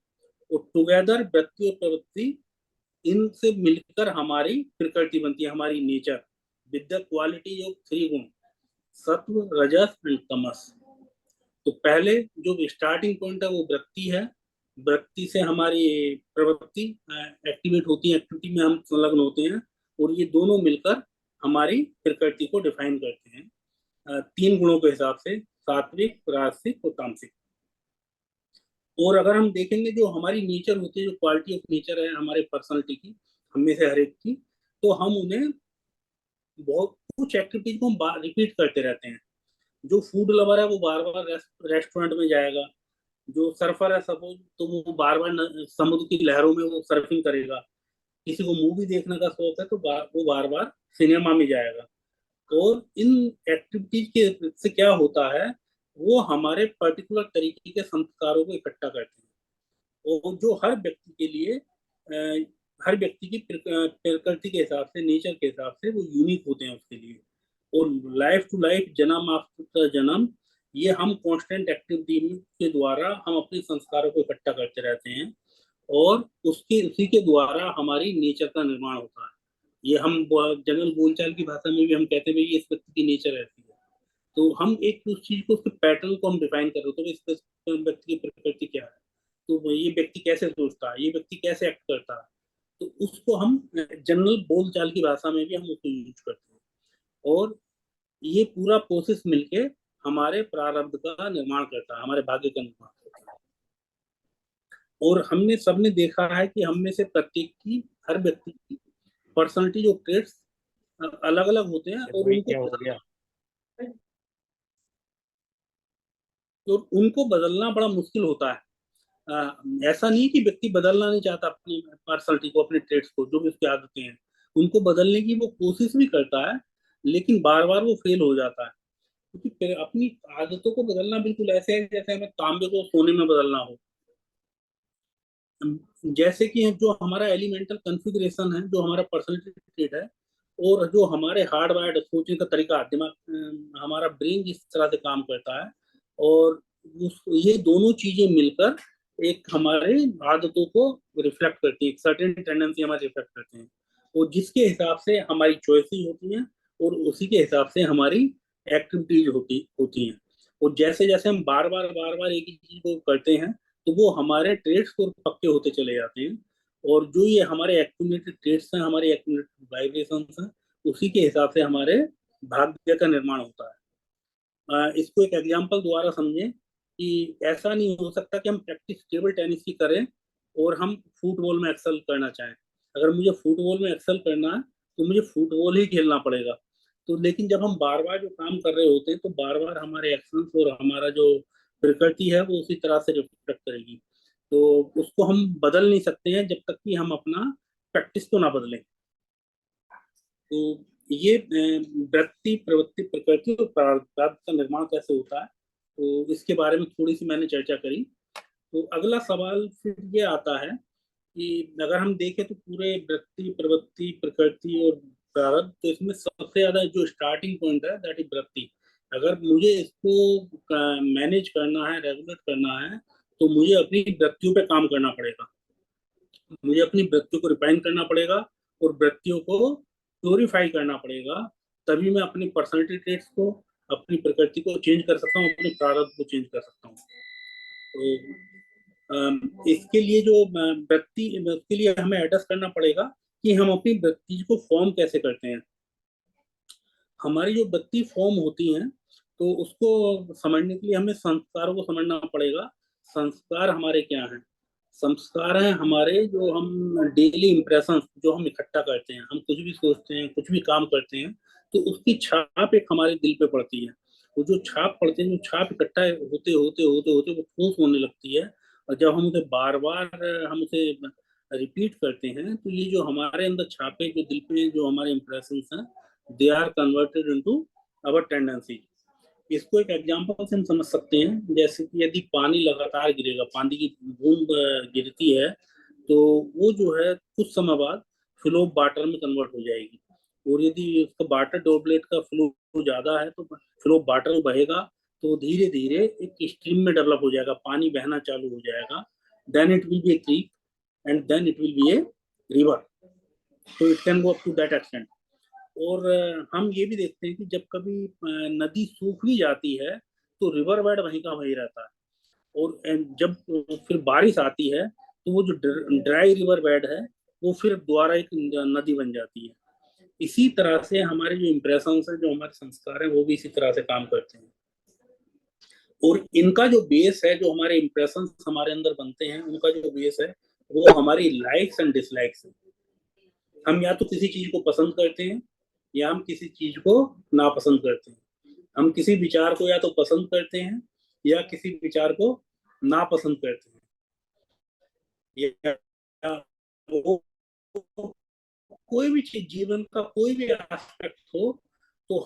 और टुगेदर वृत्ति और प्रवृत्ति, इनसे मिलकर हमारी प्रकृति बनती है, हमारी nature, with the quality of three गुण, सत्व, रजस एंड तमस। तो पहले जो स्टार्टिंग पॉइंट है, वो वृत्ति है। वृत्ति से हमारी प्रवृत्ति एक्टिवेट होती है, एक्टिविटी में हम संलग्न होते हैं, और ये दोनों मिलकर हमारी प्रकृति को डिफाइन करते हैं तीन गुणों के हिसाब से, सात्विक, राजसिक और तामसिक। और अगर हम देखेंगे, जो हमारी नेचर होती है, जो क्वालिटी ऑफ नेचर है हमारे पर्सनालिटी की, हमें से हर एक की, तो हम उन्हें बहुत कुछ एक्टिविटीज को हम रिपीट करते रहते हैं। जो फूड लवर है, वो बार बार रेस्टोरेंट में जाएगा। जो सर्फर है सपोज, तो वो बार बार समुद्र की लहरों में वो सर्फिंग करेगा। किसी को मूवी देखने का शौक है, तो वो बार बार सिनेमा में जाएगा। और इन एक्टिविटीज के से क्या होता है, वो हमारे पर्टिकुलर तरीके के संस्कारों को इकट्ठा करते हैं, और जो हर व्यक्ति के लिए हर व्यक्ति की प्रकृति के हिसाब से, नेचर के हिसाब से वो यूनिक होते हैं उसके लिए। और लाइफ टू लाइफ, जन्म आफ्टर जन्म, ये हम कांस्टेंट एक्टिविटी के द्वारा हम अपने संस्कारों को इकट्ठा करते रहते हैं, और उसी के द्वारा हमारी नेचर का निर्माण होता है। ये हम जनरल बोलचाल की भाषा में भी हम कहते हैं ये इस व्यक्ति की नेचर ऐसी है। तो हम एक उस चीज को, उसके पैटर्न को हम डिफाइन कर रहे होते हैं, इस व्यक्ति की प्रकृति क्या है, तो ये व्यक्ति कैसे सोचता है, ये व्यक्ति कैसे एक्ट करता है, तो उसको हम जनरल बोलचाल की भाषा में भी हम उसको यूज करते हैं। और ये पूरा प्रोसेस मिलके हमारे प्रारब्ध का निर्माण करता है, हमारे भाग्य का निर्माण करता है। और हमने सबने देखा है कि हम में से प्रत्येक की, हर व्यक्ति की पर्सनालिटी, जो ट्रेट्स अलग अलग होते हैं, और उनको बदलना बड़ा मुश्किल होता है। ऐसा नहीं कि व्यक्ति बदलना नहीं चाहता अपनी पर्सनालिटी को, अपने ट्रेट्स को, जो भी उसकी आदतें हैं, उनको बदलने की वो कोशिश भी करता है, लेकिन बार बार वो फेल हो जाता है। क्योंकि अपनी आदतों को बदलना बिल्कुल ऐसे है जैसे हमें तांबे को सोने में बदलना हो। जैसे कि जो हमारा एलिमेंटल कॉन्फ़िगरेशन है, जो हमारा पर्सनालिटी ट्रेट है, और जो हमारे हार्ड वायर्ड सोचने का तरीका, दिमाग, हमारा ब्रेन जिस तरह से काम करता है, और ये दोनों चीजें मिलकर एक हमारे आदतों को रिफ्लेक्ट करती है, एक सर्टेन टेंडेंसी हमारी रिफ्लेक्ट करते हैं, और जिसके हिसाब से हमारी चॉइसेस होती हैं, और उसी के हिसाब से हमारी एक्टिविटीज होती हैं। और जैसे जैसे हम बार बार एक ही चीज को करते हैं, तो वो हमारे ट्रेड्स को पक्के होते चले जाते हैं, और जो ये हमारे एक्यूमुलेटेड ट्रेड्स हैं, हमारे एक्यूमुलेटेड वाइब्रेशंस हैं, उसी के हिसाब से हमारे भाग्य का निर्माण होता है। इसको एक एग्जांपल द्वारा समझें कि ऐसा नहीं हो सकता कि हम प्रैक्टिस टेबल टेनिस की करें और हम फुटबॉल में एक्सेल करना चाहें। अगर मुझे फुटबॉल में एक्सेल करना है तो मुझे फुटबॉल ही खेलना पड़ेगा। तो लेकिन जब हम बार बार जो काम कर रहे होते हैं, तो बार बार हमारे एक्शंस और हमारा जो प्रकृति है वो उसी तरह से रिफ्लेक्ट करेगी। तो उसको हम बदल नहीं सकते हैं जब तक कि हम अपना प्रैक्टिस को ना बदलें। तो ये वृत्ति, प्रवृत्ति, प्रकृति और प्रारब्ध का निर्माण कैसे होता है, तो इसके बारे में थोड़ी सी मैंने चर्चा करी। तो अगला सवाल फिर ये आता है कि अगर हम देखें तो पूरे वृत्ति, प्रवृत्ति, प्रकृति और प्रारब्ध, तो इसमें सबसे ज्यादा जो स्टार्टिंग पॉइंट है दैट इज वृत्ति। अगर मुझे इसको मैनेज करना है, रेगुलेट करना है, तो मुझे अपनी वृत्तियों पे काम करना पड़ेगा, मुझे अपनी वृत्तियों को रिफाइन करना पड़ेगा और वृत्तियों को प्योरीफाई करना पड़ेगा। तभी मैं अपनी पर्सनैलिटी ट्रेट्स को, अपनी प्रकृति को चेंज कर सकता हूँ, अपने प्रारब्ध को चेंज कर सकता हूँ। तो इसके लिए जो वृत्ति, उसके लिए हमें एड्रेस करना पड़ेगा कि हम अपनी वृत्ति को फॉर्म कैसे करते हैं। हमारी जो वृत्ति फॉर्म होती हैं, तो उसको समझने के लिए हमें संस्कारों को समझना पड़ेगा। संस्कार हमारे क्या हैं? संस्कार हैं हमारे जो हम डेली इंप्रेशन जो हम इकट्ठा करते हैं, हम कुछ भी सोचते हैं, कुछ भी काम करते हैं, तो उसकी छाप एक हमारे दिल पे पड़ती है। वो जो छाप पड़ते हैं, जो छाप इकट्ठा होते होते होते होते वो ठोस होने लगती है, और जब हम उसे बार बार हम उसे रिपीट करते हैं, तो ये जो हमारे अंदर छापे, जो दिल पे जो हमारे इंप्रेशन हैं, they are converted into our tendency. इसको एक एग्जांपल से हम समझ सकते हैं, जैसे कि यदि पानी लगातार गिरेगा, पानी की बूंद गिरती है, तो वो जो है कुछ समय बाद फ्लो वाटर में कन्वर्ट हो जाएगी। और यदि उसका वाटर ड्रॉपलेट का फ्लो ज्यादा है, तो फ्लो वाटर बहेगा, तो धीरे धीरे एक स्ट्रीम में डेवलप हो जाएगा, पानी बहना चालू हो जाएगा। Then it will be a creek and then it will be a river. तो it can go up to that extent. और हम ये भी देखते हैं कि जब कभी नदी सूख भी जाती है, तो रिवर बेड वहीं का वहीं रहता है, और जब फिर बारिश आती है, तो वो जो ड्राई रिवर बेड है वो फिर दोबारा एक नदी बन जाती है। इसी तरह से हमारे जो इम्प्रेशन है, जो हमारे संस्कार हैं, वो भी इसी तरह से काम करते हैं। और इनका जो बेस है, जो हमारे इम्प्रेशन हमारे अंदर बनते हैं, उनका जो बेस है वो हमारी लाइक्स एंड डिसलाइक्स है। हम या तो किसी चीज को पसंद करते हैं या हम किसी चीज को नापसंद करते हैं। हम किसी विचार को या तो पसंद करते हैं या किसी विचार को नापसंद करते हैं। या वो कोई भी चीज, जीवन का कोई भी एस्पेक्ट हो, तो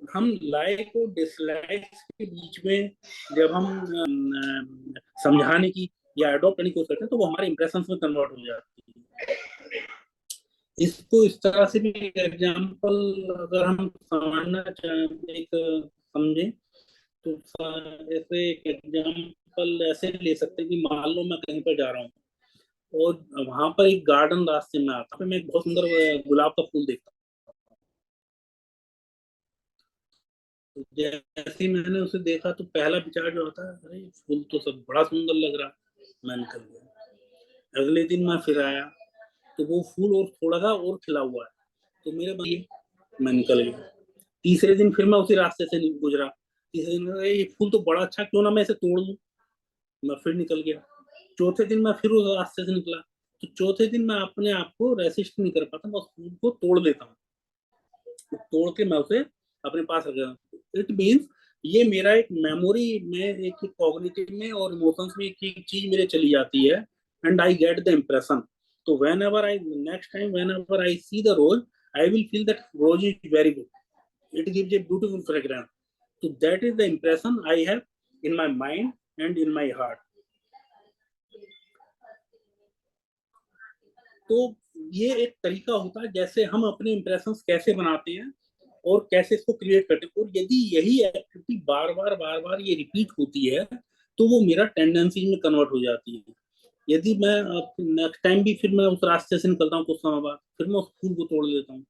हम लाइक और डिसलाइक के बीच में जब हम समझाने की या अडॉप्ट करने की कोशिश करते हैं, तो वो हमारे इंप्रेशंस में कन्वर्ट हो जाती है। इसको इस तरह से भी एक एग्जाम्पल अगर हम समझना चाहें, एक समझे तो ऐसे एक एग्जाम्पल ऐसे ले सकते हैं कि मान लो मैं कहीं पर जा रहा हूँ और वहां पर एक गार्डन रास्ते में आता है, मैं एक बहुत सुंदर गुलाब का फूल देखता हूँ। तो जैसे ही मैंने उसे देखा तो पहला विचार जो आता है, अरे फूल तो सब बड़ा सुंदर लग रहा, मैं निकल गया। अगले दिन मैं फिर आया तो वो फूल और थोड़ा सा और खिला हुआ है, तो मेरे मन में मैं निकल गया। तीसरे दिन फिर मैं उसी रास्ते से गुजरा, तीसरे दिन अरे ये फूल तो बड़ा अच्छा, क्यों ना मैं इसे तोड़ लूं, मैं फिर निकल गया। चौथे दिन मैं फिर उस रास्ते से निकला, तो चौथे दिन मैं अपने आप को रेसिस्ट नहीं कर पाता, मैं उस फूल को तोड़ लेता हूँ, तोड़ के मैं उसे अपने पास रख गया। इट मीन्स ये मेरा एक मेमोरी में, एक कॉग्निटिव में और इमोशंस में एक चीज मेरे चली जाती है, and I get the impression. तो whenever I next time whenever I see the rose, I will feel that rose is very good, it gives a beautiful fragrance. So that is the impression I have in my mind and in my heart. तो ये एक तरीका होता है जैसे हम अपने impressions कैसे बनाते हैं और कैसे इसको क्रिएट करते हैं। और यदि यही एक्टिविटी बार बार ये रिपीट होती है तो वो मेरा टेंडेंसी में कन्वर्ट हो जाती है। यदि मैं नेक्स्ट टाइम भी फिर मैं उस रास्ते से निकलता हूँ, कुछ समय बाद फिर मैं उस फूल को तोड़ लेता हूँ,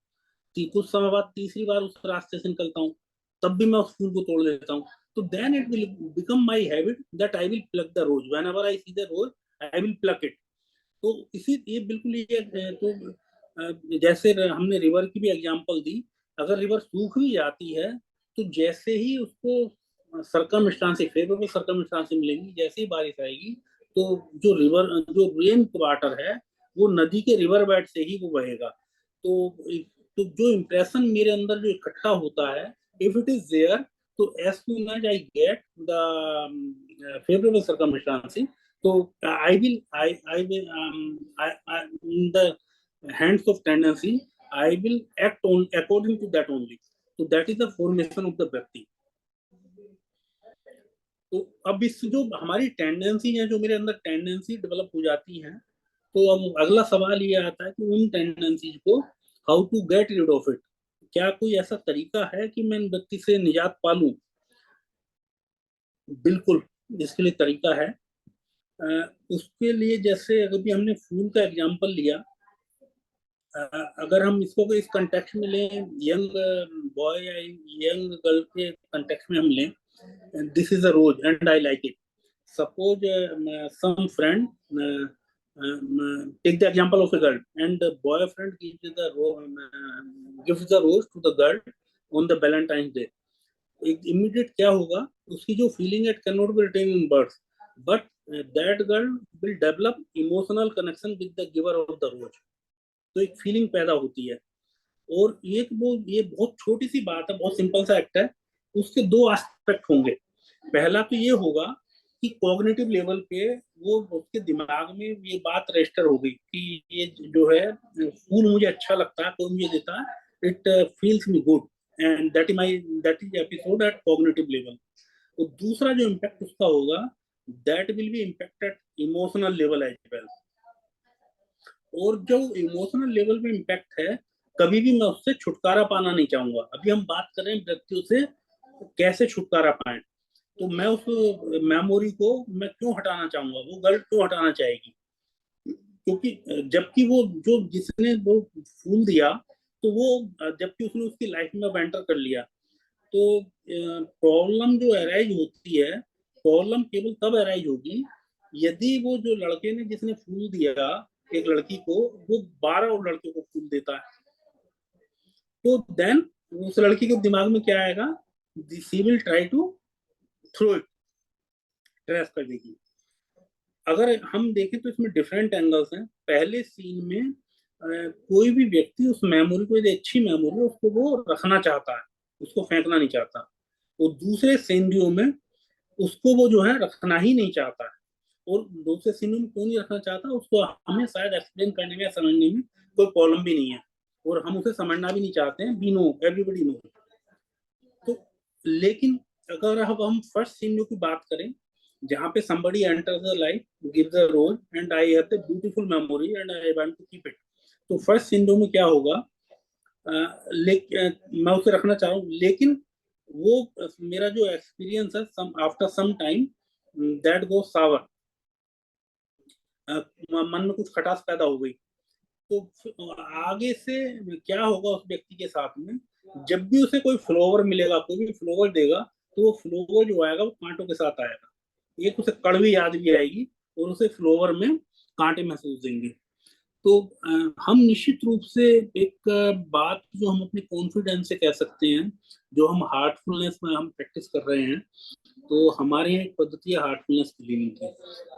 कुछ समय बाद तीसरी बार उस रास्ते से निकलता हूँ, तब भी मैं उस फूल को तोड़ लेता हूँ। तो then it will become my habit that I will pluck the rose, whenever I see the rose I will pluck it. तो इसी ये बिल्कुल ये जैसे हमने रिवर की भी एग्जांपल दी, अगर रिवर सूख भी जाती है तो जैसे ही उसको सरकमस्टांस फेवरेबल सरकमस्टांस मिलेंगी, जैसे ही बारिश आएगी तो जो रिवर जो रेन वाटर है वो नदी के रिवर बेड से ही वो बहेगा। तो जो इम्प्रेशन मेरे अंदर जो इकट्ठा होता है, इफ इट इज देयर, तो as soon as I get the favourable circumstances, so I will in the hands of tendency, I will act on according to that only. So that is the formation of the व्यक्ति। तो अब इस जो हमारी tendency है, जो मेरे अंदर टेंडेंसी डेवलप हो जाती है, तो अब अगला सवाल ये आता है कि उन टेंडेंसीज को how to get rid of it. क्या कोई ऐसा तरीका है कि मैं व्यक्ति से निजात पा लूं? बिल्कुल, इसके लिए तरीका है। उसके लिए जैसे अगर हमने फूल का एग्जांपल लिया, अगर हम इसको इस कंटेक्स्ट में लें, यंग बॉय या यंग गर्ल के कंटेक्स्ट में हम लें, this is a rose and I like it. Suppose some friend take the example of a girl and the boyfriend gives the rose to the girl on the Valentine's Day. Immediate क्या होगा, उसकी जो feeling है, it can not be written in words, but that girl will develop emotional connection with the giver of the rose. तो एक feeling पैदा होती है। और ये बहुत छोटी सी बात है, बहुत सिंपल सा एक्ट है, उसके दो एस्पेक्ट होंगे। पहला तो ये होगा कि कॉग्निटिव लेवल पे वो उसके दिमाग में ये बात रजिस्टर हो गई कि ये जो है फूल मुझे अच्छा लगता है, कोई मुझे देता है, it feels me good, and that is episode at cognitive level. तो दूसरा जो इम्पैक्ट उसका होगा, that will be impact at emotional level as well. और जो इमोशनल लेवल पे इम्पैक्ट है, कभी भी मैं उससे छुटकारा पाना नहीं चाहूंगा। अभी हम बात कर रहे हैं व्यक्तियों से कैसे छुटकारा पाए, तो मैं उस मेमोरी को मैं क्यों हटाना चाहूंगा, वो गर्ल क्यों हटाना चाहेगी? क्योंकि जबकि वो जो जिसने वो फूल दिया, तो वो जबकि उसने उसकी लाइफ में एंटर कर लिया, तो प्रॉब्लम जो अराइज होती है, प्रॉब्लम केवल तब अराइज होगी यदि वो जो लड़के ने जिसने फूल दिया एक लड़की को, वो 12 और लड़के को फूल देता है, तो देन उस लड़की के दिमाग में क्या आएगा, she will try to throw it, trace कर देगी। अगर हम देखें तो इसमें डिफरेंट एंगल्स हैं। पहले सीन में कोई भी व्यक्ति उस मेमोरी को, यदि अच्छी मेमोरी है, उसको वो रखना चाहता है, उसको फेंकना नहीं चाहता। और दूसरे सिनेरियो में उसको वो जो है रखना ही नहीं चाहता है। और दूसरे सिनेरियो में क्यों नहीं रखना चाहता, उसको हमें शायद एक्सप्लेन करने में, समझने में कोई प्रॉब्लम भी नहीं है, और हम उसे समझना भी नहीं चाहते हैं, वी नो, एवरीबॉडी नो। तो लेकिन अगर अब हम फर्स्ट सिनेरियो की बात करें, जहाँ पे somebody enters the life, gives a role, and I have the beautiful memory and I want to keep it. तो फर्स्ट सिंड्रोम में क्या होगा, मैं उसे रखना चाह रहा हूँ, लेकिन वो मेरा जो एक्सपीरियंस है after some time that go sour, मन में कुछ खटास पैदा हो गई, तो आगे से क्या होगा उस व्यक्ति के साथ में, जब भी उसे कोई फ्लोवर मिलेगा, कोई भी फ्लोवर देगा, तो वो फ्लोवर जो आएगा वो कांटों के साथ आएगा, एक उसे कड़वी याद भी आएगी और उसे फ्लोवर में कांटे महसूस देंगे। तो हम निश्चित रूप से एक बात जो हम अपने कॉन्फिडेंस से कह सकते हैं, जो हम हार्टफुलनेस में हम प्रैक्टिस कर रहे हैं, तो हमारे यहाँ एक पद्धति है हार्टफुलनेस क्लीनिंग की।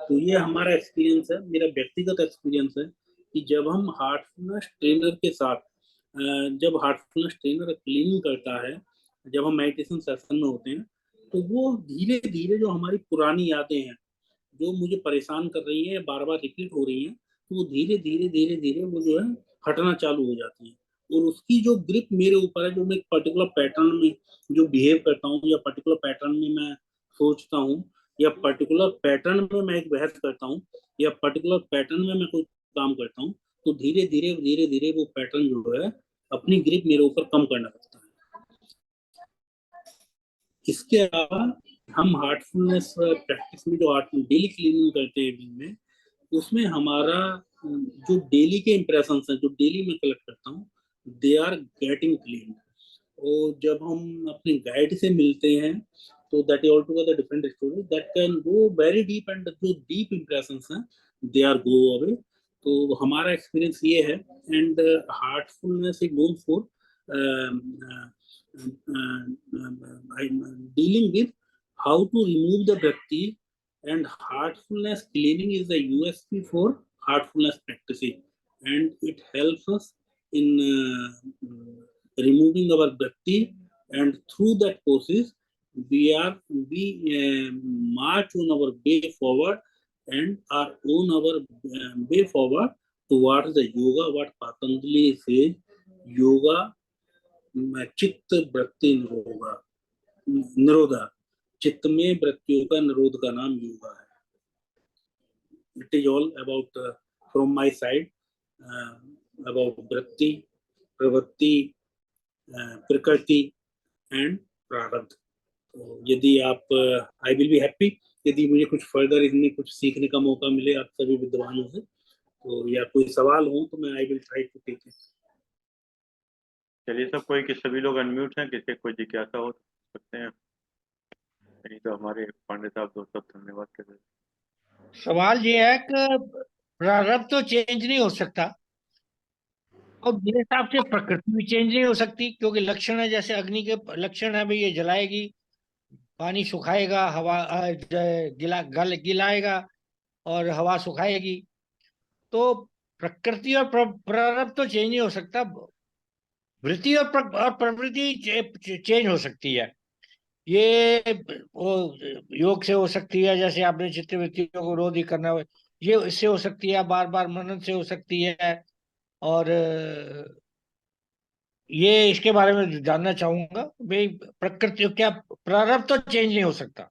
तो ये हमारा एक्सपीरियंस है, मेरा व्यक्तिगत एक्सपीरियंस है कि जब हम हार्टफुलनेस ट्रेनर के साथ, जब हार्टफुलनेस ट्रेनर क्लीनिंग करता है, जब हम मेडिटेशन सेशन में होते हैं, तो वो धीरे धीरे जो हमारी पुरानी यादें हैं जो मुझे परेशान कर रही है, बार बार रिपीट हो रही हैं, तो वो धीरे धीरे धीरे धीरे वो जो है हटना चालू हो जाती है। और उसकी जो ग्रिप मेरे ऊपर है, जो मैं एक पर्टिकुलर पैटर्न में जो बिहेव करता हूँ, या पर्टिकुलर पैटर्न में मैं सोचता हूँ, या पर्टिकुलर पैटर्न में मैं एक बहस करता हूँ, या पर्टिकुलर पैटर्न में मैं कोई काम करता हूँ, तो धीरे धीरे धीरे धीरे वो पैटर्न जो है अपनी ग्रिप मेरे ऊपर कम करना लगता है। इसके अलावा हम हार्टफुलनेस प्रैक्टिस में जो डेली क्लीनिंग करते हैं दिन में, उसमें हमारा जो डेली के इम्प्रेशंस हैं, जो डेली मैं कलेक्ट करता हूँ, दे आर गेटिंग क्लीन। और जब हम अपने गाइड से मिलते हैं, तो that is altogether different story, that can go very deep, and जो डीप इम्प्रेशंस हैं दे आर गो अवे। तो हमारा एक्सपीरियंस ये है, and Heartfulness is known for dealing with how to remove the Bhakti, and heartfulness cleaning is the USP for heartfulness practicing, and it helps us in removing our Bhakti, and through that process we march on our way forward, and are on our way forward towards the yoga, what Patanjali says, yoga चित्त वृत्ति निरोधा, चित्त में वृत्तियों का निरोध का नाम योगा है। It is all about from my side about वृत्ति, प्रवृत्ति, प्रकृति एंड प्रारब्ध। तो यदि आप आई विल बी हैप्पी यदि मुझे कुछ फर्दर इनमें कुछ सीखने का मौका मिले आप सभी विद्वानों से, तो या कोई सवाल हो तो मैं I will try to take it. चलिए सब कोई कि सभी लोग अनम्यूट हैं, किसी कोई जिज्ञासा हो सकते हैं, नहीं तो हमारे पांडे साहब दोस्तों धन्यवाद कहते हैं। सवाल ये है कि प्रारब्ध तो चेंज नहीं हो सकता, और मेरे हिसाब से प्रकृति भी चेंज नहीं हो सकती, क्योंकि लक्षण है, जैसे अग्नि के लक्षण है भाई, ये जलाएगी, पानी सुखाएगा, हवा गिलाएगा और हवा सुखाएगी। तो प्रकृति और प्रारब्ध तो चेंज नहीं हो सकता, वृत्ति और प्रवृत्ति चेंज हो सकती है। ये वो योग से हो सकती है, जैसे आपने चित्त वृत्तियों को रोध ही करना हो, ये इससे हो सकती है, बार बार मनन से हो सकती है। और ये इसके बारे में जानना चाहूंगा भाई, प्रकृति क्या प्रारब्ध तो चेंज नहीं हो सकता,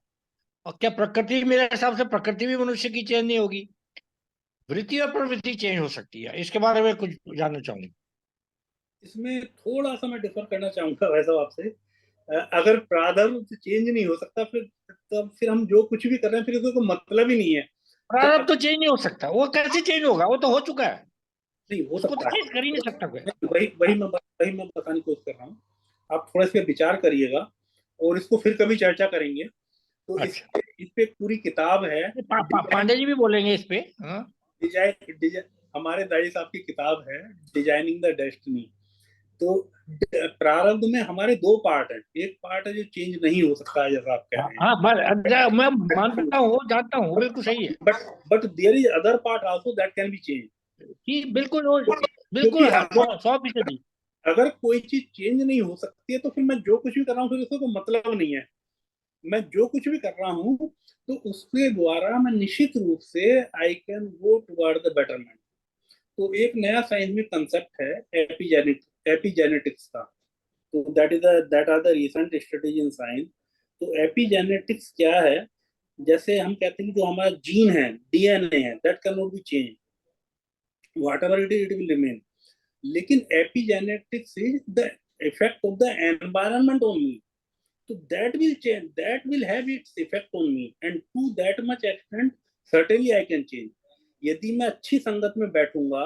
और क्या प्रकृति, मेरे हिसाब से प्रकृति भी मनुष्य की चेंज नहीं होगी, वृत्ति और प्रवृत्ति चेंज हो सकती है। इसके बारे में कुछ जानना चाहूंगा। इसमें थोड़ा सा मैं डिफर करना चाहूंगा वैसा आपसे। अगर प्रारब्ध चेंज नहीं हो सकता, फिर हम जो कुछ भी कर रहे हैं फिर उसको मतलब ही नहीं है। प्रारब्ध तो चेंज नहीं हो सकता, वो कैसे चेंज होगा, वो तो हो चुका है, नहीं हो उसको सकता तो है, चेंज कर ही नहीं सकता कोई। वही मैं बताने की कोशिश कर रहा हूँ। आप थोड़ा इस पे विचार करिएगा और इसको फिर कभी चर्चा करेंगे। तो अच्छा। इस पे पूरी किताब है, पांडे जी भी बोलेंगे इस पे। हाँ, हमारे दाई साहब की किताब है डिजाइनिंग द डेस्टिनी। तो प्रारब्ध में हमारे दो पार्ट है, एक पार्ट है जो चेंज नहीं हो सकता है जैसा आप कह रहे हैं। हाँ, मैं मानता हूँ, जानता हूँ, बिल्कुल सही है। But there is other part also that can be change. बिल्कुल 100%। अगर कोई चीज चेंज नहीं हो सकती है तो फिर मैं जो कुछ भी कर रहा हूँ फिर उसका कोई मतलब नहीं है। मैं जो कुछ भी कर रहा हूँ तो उसके द्वारा मैं निश्चित रूप से I can go toward the betterment. तो एक नया साइंस में कंसेप्ट है एपिजेनेटिक्स का। तो that are the recent studies in science. तो एपिजेनेटिक्स क्या है, जैसे हम कहते हैं कि जो हमारा जीन है, डीएनए है, that can not be change, whatever it will remain. लेकिन epigenetics is the effect of the environment on me, so that will change, that will have its effect on me, and to that much extent certainly I can change। यदि मैं अच्छी संगत में बैठूंगा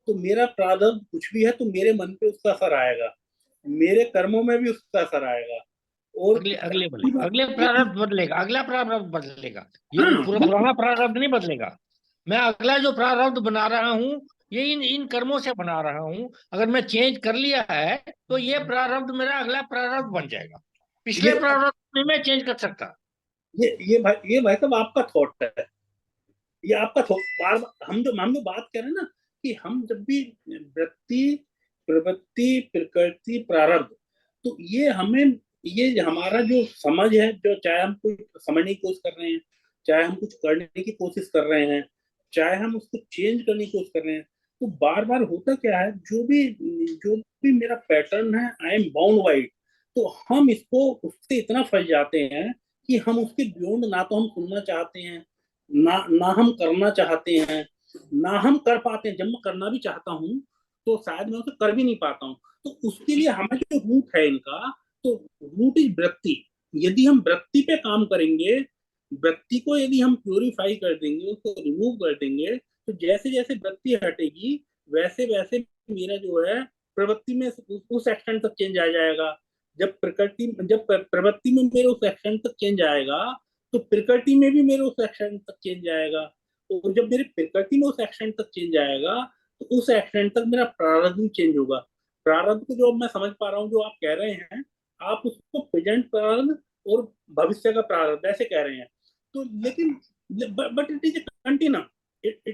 तो मेरा प्रारब्ध कुछ भी है तो मेरे मन पे उसका असर आएगा, मेरे कर्मों में भी उसका असर आएगा। और अगले प्रारब्ध बदलेगा, अगला प्रारब्ध बदलेगा, ये हाँ, पूरा पुराना प्रारब्ध नहीं बदलेगा। मैं अगला जो प्रारब्ध बना रहा हूँ ये इन इन कर्मों से बना रहा हूँ, अगर मैं चेंज कर लिया है तो ये प्रारब्ध मेरा अगला प्रारब्ध बन जाएगा, पिछले ये प्रारब्ध नहीं मैं चेंज कर सकता। ये भाई साहब आपका थॉट है, ये आपका थॉट। बार बार हम जो बात कर रहे हैं ना कि हम जब भी वृत्ति, प्रवृत्ति, प्रकृति, प्रारब्ध, तो ये हमें, ये हमारा जो समझ है, जो चाहे हम कुछ समझने की कोशिश कर रहे हैं, चाहे हम कुछ करने की कोशिश कर रहे हैं, चाहे हम उसको चेंज करने की कोशिश कर रहे हैं, तो बार बार होता क्या है, जो भी मेरा पैटर्न है, I am bound by it. तो हम इसको उससे इतना फंस जाते हैं कि हम उसके बियॉन्ड ना तो हम सुनना चाहते हैं, ना हम करना चाहते हैं, ना हम कर पाते हैं। जब मैं करना भी चाहता हूँ तो शायद मैं उसे कर भी नहीं पाता हूँ। तो उसके लिए हमें जो रूट है इनका, तो रूट इज वृत्ति। यदि हम वृत्ति पे काम करेंगे, वृत्ति को यदि हम प्योरीफाई कर देंगे, उसको रिमूव कर देंगे, तो जैसे जैसे वृत्ति हटेगी वैसे वैसे मेरा जो है प्रवृत्ति में उस एक्सटेंट तक चेंज आ जाएगा। जब प्रवृत्ति में मेरे उस एक्सटेंट तक चेंज आएगा तो प्रकृति में भी मेरे उस एक्सटेंट तक चेंज आएगा। और जब मेरे प्रकृति में उस एक्सटेंट तक चेंज आएगा तो उस एक्सटेंट तक मेरा प्रारब्ध भी चेंज होगा। प्रारब्ध को जो मैं समझ पा रहा हूँ, जो आप कह रहे हैं, आप उसको प्रेजेंट प्रारब्ध और भविष्य का प्रारब्ध ऐसे कह रहे हैं। तो लेकिन but it is continue, it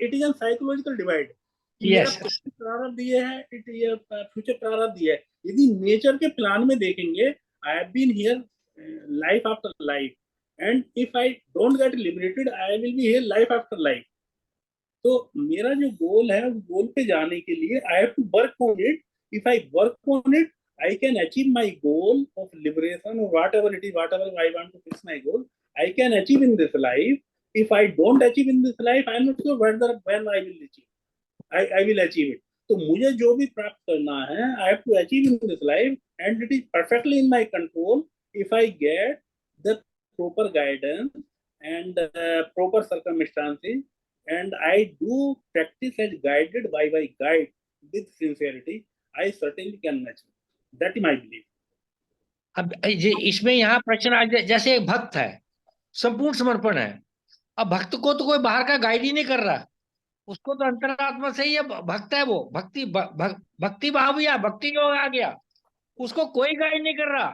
is N psychological divide. मेरा प्रारब्ध ये है, फ्यूचर प्रारब्ध ये है। यदि नेचर के प्लान में देखेंगे, I have been here life after life, and if I don't get liberated, I will be here life after life। तो मेरा जो गोल है, उस गोल पे जाने के लिए I have to work on it। If I work on it, I can achieve my goal of liberation or whatever it is, whatever I want to fix my goal, I can achieve in this life। If I don't achieve in this life, I am not sure when I will achieve, I will achieve it। तो मुझे जो भी प्राप्त करना है, I have to achieve in this life, and it is perfectly in my control if I get the proper guidance and proper circumstances, and I do practice as guided by my guide with sincerity, I certainly can achieve। That is my belief। अब इसमें यहाँ प्रश्न आ जाए, जैसे एक भक्त है, संपूर्ण समर्पण है, अब भक्त को तो कोई बाहर का गाइड ही नहीं कर रहा, उसको तो अंतरात्मा से ही भक्त है, वो भक्ति भाव या भक्ति योग आ गया, उसको कोई गाइड नहीं कर रहा।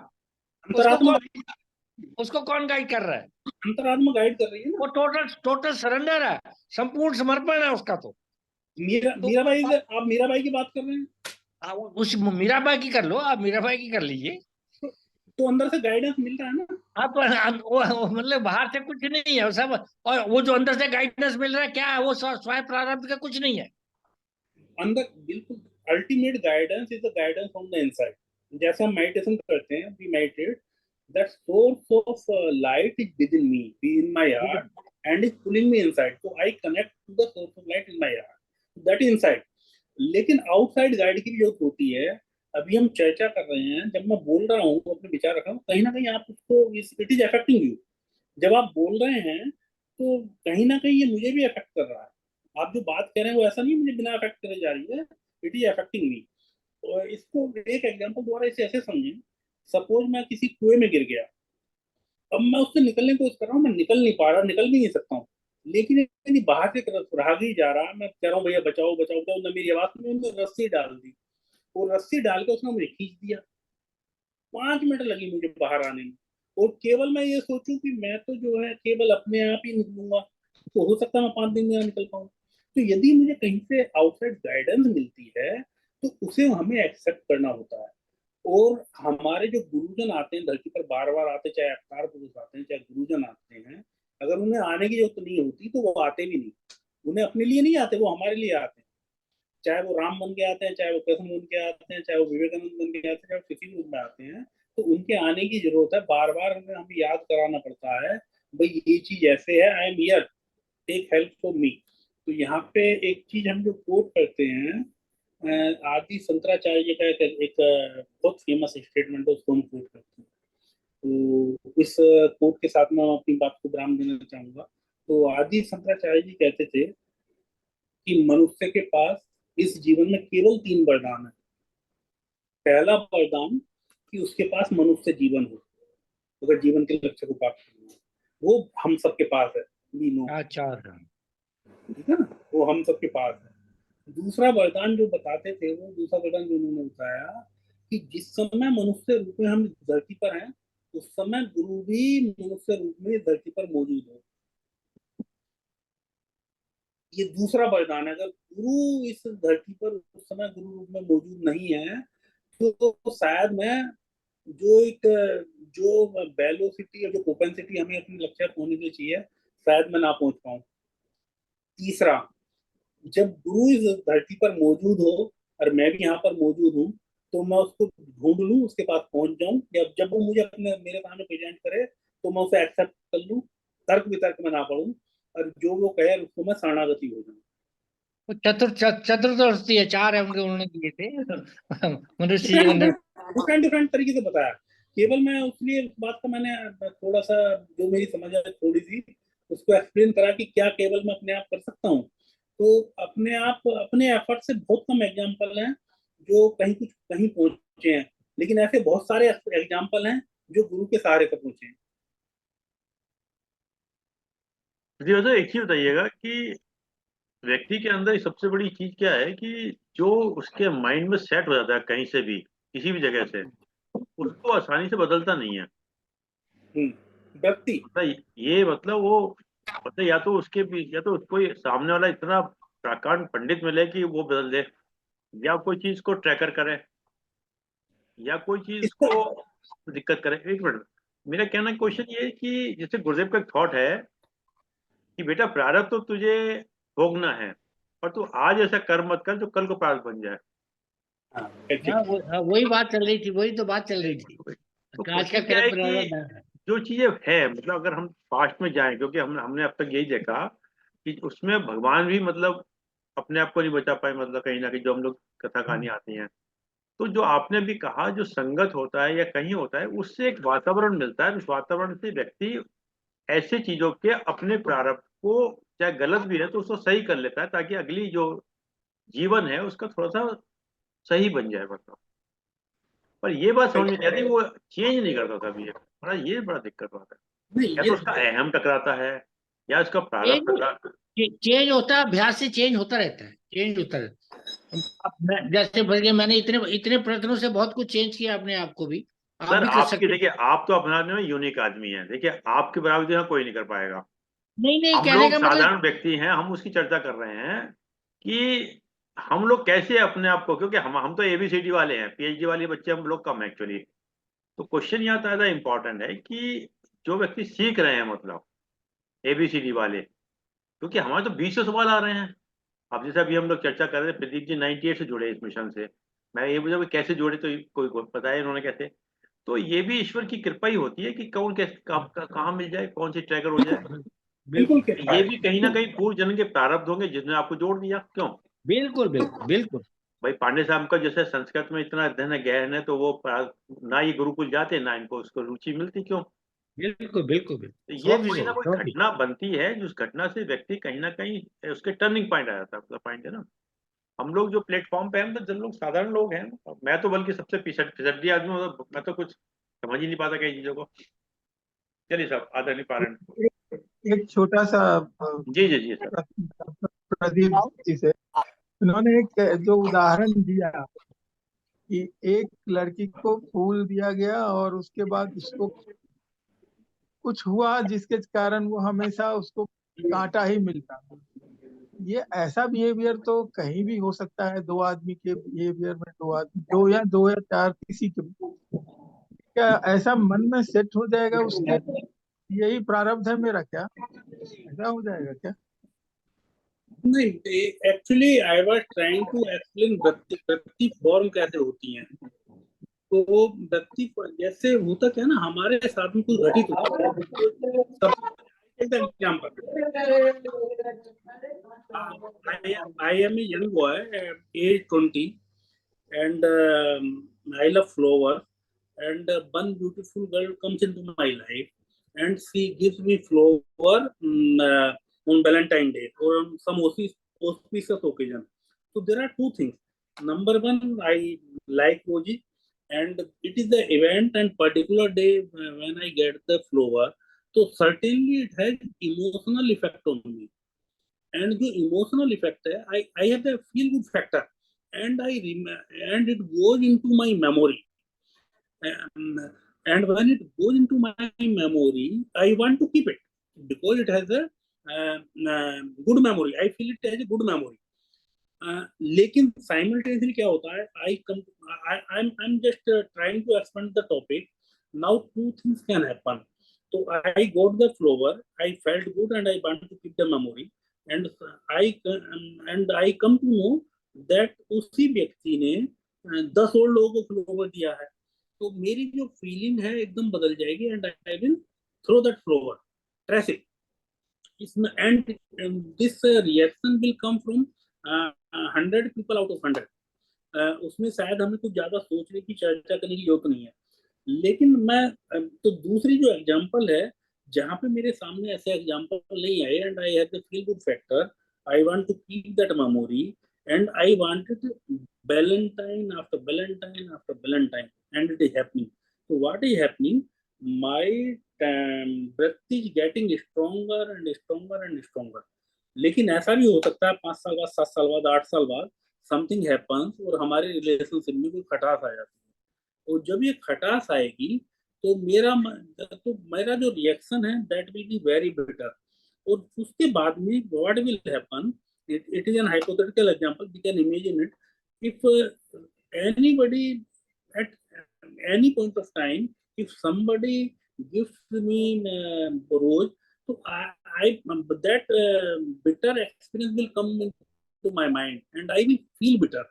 उसको कौन गाइड कर रहा है? अंतरात्मा गाइड कर रही है ना। वो टोटल सरेंडर है, संपूर्ण समर्पण है उसका। तो मीराबाई, आप मीराबाई की बात कर रहे हैं, उस मीराबाई की कर लो, आप मीराबाई की कर लीजिए, तो अंदर से गाइडेंस मिल रहा है ना। आप मतलब बाहर से कुछ नहीं है सब, और वो जो अंदर से गाइडेंस मिल रहा है क्या है, वो स्वयं प्रारब्ध का कुछ नहीं है अंदर। बिल्कुल ultimate guidance is the guidance from the inside. जैसे हम मेडिटेशन करते हैं, we meditate, that source of light is within me, in my heart, and is pulling me inside, so I connect to the source of light in my heart, that is inside. लेकिन outside guide की भी जरूरत होती है। अभी हम चर्चा कर रहे हैं, जब मैं बोल रहा हूँ, अपने विचार रख रहा हूँ, कहीं ना कहीं आप उसको, इट इज अफेक्टिंग यू। जब आप बोल रहे हैं तो कहीं ना कहीं ये मुझे भी अफेक्ट कर रहा है। आप जो बात कर रहे हैं वो ऐसा नहीं मुझे बिना अफेक्ट करे जा रही है, इट इज अफेक्टिंग मी। और इसको एक एग्जांपल द्वारा इसे ऐसे समझें, सपोज मैं किसी कुएं में गिर गया, अब मैं उससे निकलने की कोशिश कर रहा हूँ, मैं निकल नहीं पा रहा, निकल भी नहीं सकता हूँ। लेकिन यदि बाहर की तरफ राहगीर जा रहा, मैं कह रहा हूँ भैया बचाओ बचाओ बचाओ, न मेरी आवाज में उन्होंने रस्सी डाल दी, और रस्सी डाल के उसने मुझे खींच दिया। 5 मिनट लगी मुझे बाहर आने में, और केवल मैं ये सोचूं कि मैं तो जो है केवल अपने आप ही निकलूंगा, तो हो सकता है मैं 5 दिन में ना निकल पाऊँ। तो यदि मुझे कहीं से आउटसाइड गाइडेंस मिलती है तो उसे हमें एक्सेप्ट करना होता है। और हमारे जो गुरुजन आते हैं धरती पर, बार बार आते, चाहे अवतार पुरुष आते हैं, चाहे गुरुजन आते हैं, अगर उन्हें आने की जरूरत नहीं होती तो वो आते भी नहीं। उन्हें अपने लिए नहीं आते, वो हमारे लिए आते हैं। चाहे वो राम बन के आते हैं, चाहे वो कृष्ण बन के आते हैं, चाहे वो विवेकानंद बन के आते हैं, चाहे वो किसी भी रूप में आते हैं, तो उनके आने की जरूरत है, बार बार हमें याद कराना पड़ता है भाई ये चीज ऐसे है, I am here, take help from me. तो यहाँ पे एक चीज हम जो कोट करते हैं, आदि शंकराचार्य जी का एक बहुत फेमस स्टेटमेंट है, उसको हम कोट करते हैं। तो इस कोट के साथ मैं अपनी बात को विराम देना चाहूंगा। तो आदि शंकराचार्य जी कहते थे कि मनुष्य के पास इस जीवन में केवल 3 वरदान है। पहला वरदान कि उसके पास मनुष्य जीवन हो, अगर जीवन के लक्ष्य को प्राप्त करना है, वो हम सबके पास है, नो, अच्छा। ठीक है ना, वो हम सबके पास है। दूसरा वरदान जो बताते थे, वो दूसरा वरदान जो उन्होंने बताया कि जिस समय मनुष्य रूप में हम धरती पर हैं, उस समय गुरु भी मनुष्य रूप में धरती पर मौजूद हो। ये दूसरा वरदान है। अगर गुरु इस धरती पर उस समय गुरु रूप में मौजूद नहीं है, तो शायद मैं जो वेलोसिटी और जो ओपेंसिटी हमें अपने लक्ष्य पर होने के लिए चाहिए, शायद मैं ना पहुंच पाऊं। तीसरा, जब गुरु इस धरती पर मौजूद हो और मैं भी यहाँ पर मौजूद हूँ, तो मैं उसको ढूंढ लूँ, उसके पास पहुंच जाऊं, या जब वो मुझे अपने मेरे सामने प्रेजेंट करे तो मैं उसे एक्सेप्ट कर लूँ, तर्क वितर्क में ना पढ़ूं, और जो वो कहे उसको मैं शरणागति हो जाऊं। वो चतुर्दशी है, 4 है उनके, उन्होंने दिए थे मनुष्य जीवन डिफरेंट डिफरेंट डिफरेंट तरीके से बताया। केवल मैं उसलिए उस बात का मैंने थोड़ा सा, जो मेरी समझ है थोड़ी सी, उसको एक्सप्लेन करा कि क्या केवल मैं अपने आप कर सकता हूँ। तो अपने आप, अपने एफर्ट से बहुत कम एग्जाम्पल हैं जो कहीं पहुंचे हैं, लेकिन ऐसे बहुत सारे एग्जाम्पल हैं जो गुरु के सहारे से पहुंचे हैं। जी तो एक ही बताइएगा कि व्यक्ति के अंदर सबसे बड़ी चीज क्या है कि जो उसके माइंड में सेट हो जाता है कहीं से भी, किसी भी जगह से, उसको आसानी से बदलता नहीं है। व्यक्ति, मतलब ये मतलब वो, मतलब या तो उसके या तो कोई सामने वाला इतना प्रकांड पंडित मिले कि वो बदल दे, या कोई चीज को ट्रैकर करे, या कोई चीज इसको को दिक्कत करे। एक मिनट, मेरा कहना क्वेश्चन ये है कि जैसे गुरुदेव का एक थॉट है कि बेटा प्रारब्ध तो तुझे भोगना है, पर तू आज ऐसा कर्म मत कर जो कल को प्रारब्ध बन जाए। हाँ, वही बात चल रही थी, वही तो बात चल रही थी। तो आज का क्वेश्चन क्या कर्म है कि प्रारब्ध है। जो चीजें है, मतलब अगर हम पास्ट में जाएं, क्योंकि हमने अब तक यही देखा कि उसमें भगवान भी मतलब अपने आप को नहीं बचा पाए, मतलब कहीं ना कहीं जो हम लोग कथा कहानी आती हैं। तो जो आपने भी कहा, जो संगत होता है या कहीं होता है, उससे एक वातावरण मिलता है, उस वातावरण से व्यक्ति ऐसे चीजों के अपने प्रारब्ध को, चाहे गलत भी है तो उसको सही कर लेता है, ताकि अगली जो जीवन है उसका थोड़ा सा सही बन जाए, मतलब। पर ये बात समझ में नहीं आती, वो चेंज नहीं करता था अभी, बड़ा ये बड़ा दिक्कत बात है। नहीं, या तो उसका अहम टकराता है, या उसका प्रारब्ध चेंज टकराता है। चेंज होता है, अभ्यास से चेंज होता रहता है, चेंज होता रहता है। अब जैसे बोलिए, मैंने इतने इतने प्रयत्नों से बहुत कुछ चेंज किया अपने आप को भी, आप सर भी कर आपकी सकते हैं। देखिए, आप तो अपना में यूनिक आदमी हैं, देखिए आपके बराबर जो है कोई नहीं कर पाएगा। नहीं नहीं, हम कहने लोग का मतलब, साधारण व्यक्ति हैं, हम उसकी चर्चा कर रहे हैं कि हम लोग कैसे अपने आप को, क्योंकि हम तो एबीसीडी वाले हैं, पीएचडी वाले बच्चे हम लोग कम एक्चुअली। तो क्वेश्चन यहाँ ज्यादा इंपॉर्टेंट है कि जो व्यक्ति सीख रहे हैं, मतलब एबीसीडी वाले, क्योंकि हमारे तो 20 सवाल आ रहे हैं। अब जैसे अभी हम लोग चर्चा कर रहे थे, प्रदीप जी 98 से जुड़े इस मिशन से, मैं ये पूछा कैसे जुड़े, तो कोई बताया इन्होंने कैसे। तो ये भी ईश्वर की कृपा ही होती है कि कौन कैसे कहाँ मिल जाए, कौन सी ट्रैकर हो जाए। बिल्कुल बिल्कुल कृपा ये है। भी कहीं ना कहीं पूर्व जन्म के प्रारब्ध होंगे जिसने आपको जोड़ दिया, क्यों। बिल्कुल बिल्कुल बिल्कुल भाई पांडे साहब का जैसे संस्कृत में इतना अध्ययन है, गहन है, तो वो ना ये गुरुकुल जाते, ना इनको उसको रुचि मिलती, क्यों। बिल्कुल बिल्कुल बिल्कुल, तो ये कोई ना 100%, कोई 100%। घटना बनती है, जिस घटना से व्यक्ति कहीं ना कहीं उसके टर्निंग पॉइंट आ जाता है, मतलब पॉइंट है ना। हम लोग जो प्लेटफॉर्म पे हैं, तो जब लोग साधारण लोग हैं, और मैं तो बल्कि सबसे फिसड्डी आदमी हूं, तो मैं तो कुछ समझ ही नहीं पाता कई चीजों को। चलिए साहब, आदरणीय पारण। एक छोटा सा जी जी जी सर। प्रदीप जी से, उन्होंने एक जो उदाहरण दिया कि एक लड़की को फूल दिया गया और उसके बाद उसको कुछ हुआ जिसके कारण वो हमेशा उसको कांटा ही मिलता। ये ऐसा बिहेवियर तो कहीं भी हो सकता है, दो आदमी के बिहेवियर में, दो आदमी, दो या चार, किसी के भी। क्या ऐसा मन में सेट हो जाएगा उसके, यही प्रारब्ध है मेरा, क्या ऐसा हो जाएगा क्या? नहीं, actually I was trying to explain vritti form कैसे होती हैं। तो व्यक्ति जैसे होता क्या है ना, हमारे साथ में कुछ घटित होता है। Example, I am a young boy, age 20, and I love flowers. And one beautiful girl comes into my life, and she gives me flower on Valentine Day or on some auspicious occasion. So there are two things. Number one, I like roses, and it is the event and particular day when I get the flower. So certainly it has emotional effect on me. And the emotional effect है, I have the feel good factor, and and it goes into my memory. And when it goes into my memory, I want to keep it because it has a good memory. I feel it as a good memory. लेकिन simultaneously क्या होता है, I'm just trying to expand the topic. Now two things can happen. So I got the flower, I felt good, and I want to keep the memory. And I come to know that उसी व्यक्ति ने 10 और लोगों को flower दिया है, तो मेरी जो फीलिंग है एकदम बदल जाएगी, and I will throw that flower, trace it इसमें, and this reaction will come from 100 people out of 100. उसमें शायद हमें कुछ ज्यादा सोचने की, चर्चा करने की जरूरत नहीं है. लेकिन मैं तो दूसरी जो एग्जांपल है, जहां पे मेरे सामने ऐसे एग्जांपल नहीं आए, and I have the feel good factor, I want to keep that memory, and I wanted Valentine after Valentine after Valentine, and it is happening. So what is happening? My Bhakti is getting stronger and stronger and stronger. लेकिन ऐसा भी हो सकता है 5 साल बाद, 7 साल बाद, 8 साल बाद समथिंग हैपन्स और हमारे रिलेशनशिप में कोई खटास आ जाती है. और जब ये खटास आएगी तो मेरा जो रिएक्शन है that will be very bitter. और उसके बाद में what will happen, it is an hypothetical example, we can imagine it. If anybody at any point of time, if somebody gives me rose, so that bitter experience will come into my mind, and I will feel bitter.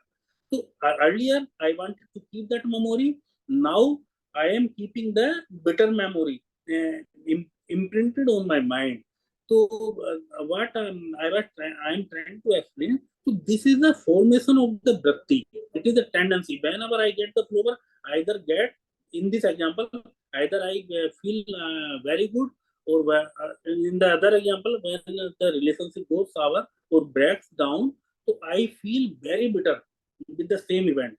So earlier I wanted to keep that memory, now I am keeping the bitter memory imprinted on my mind. So what I am trying to explain, so this is the formation of the Bhakti. It is a tendency. Whenever I get the flower, either get, in this example, either I feel very good, or in the other example, when the relationship goes sour or breaks down, so I feel very bitter with the same event.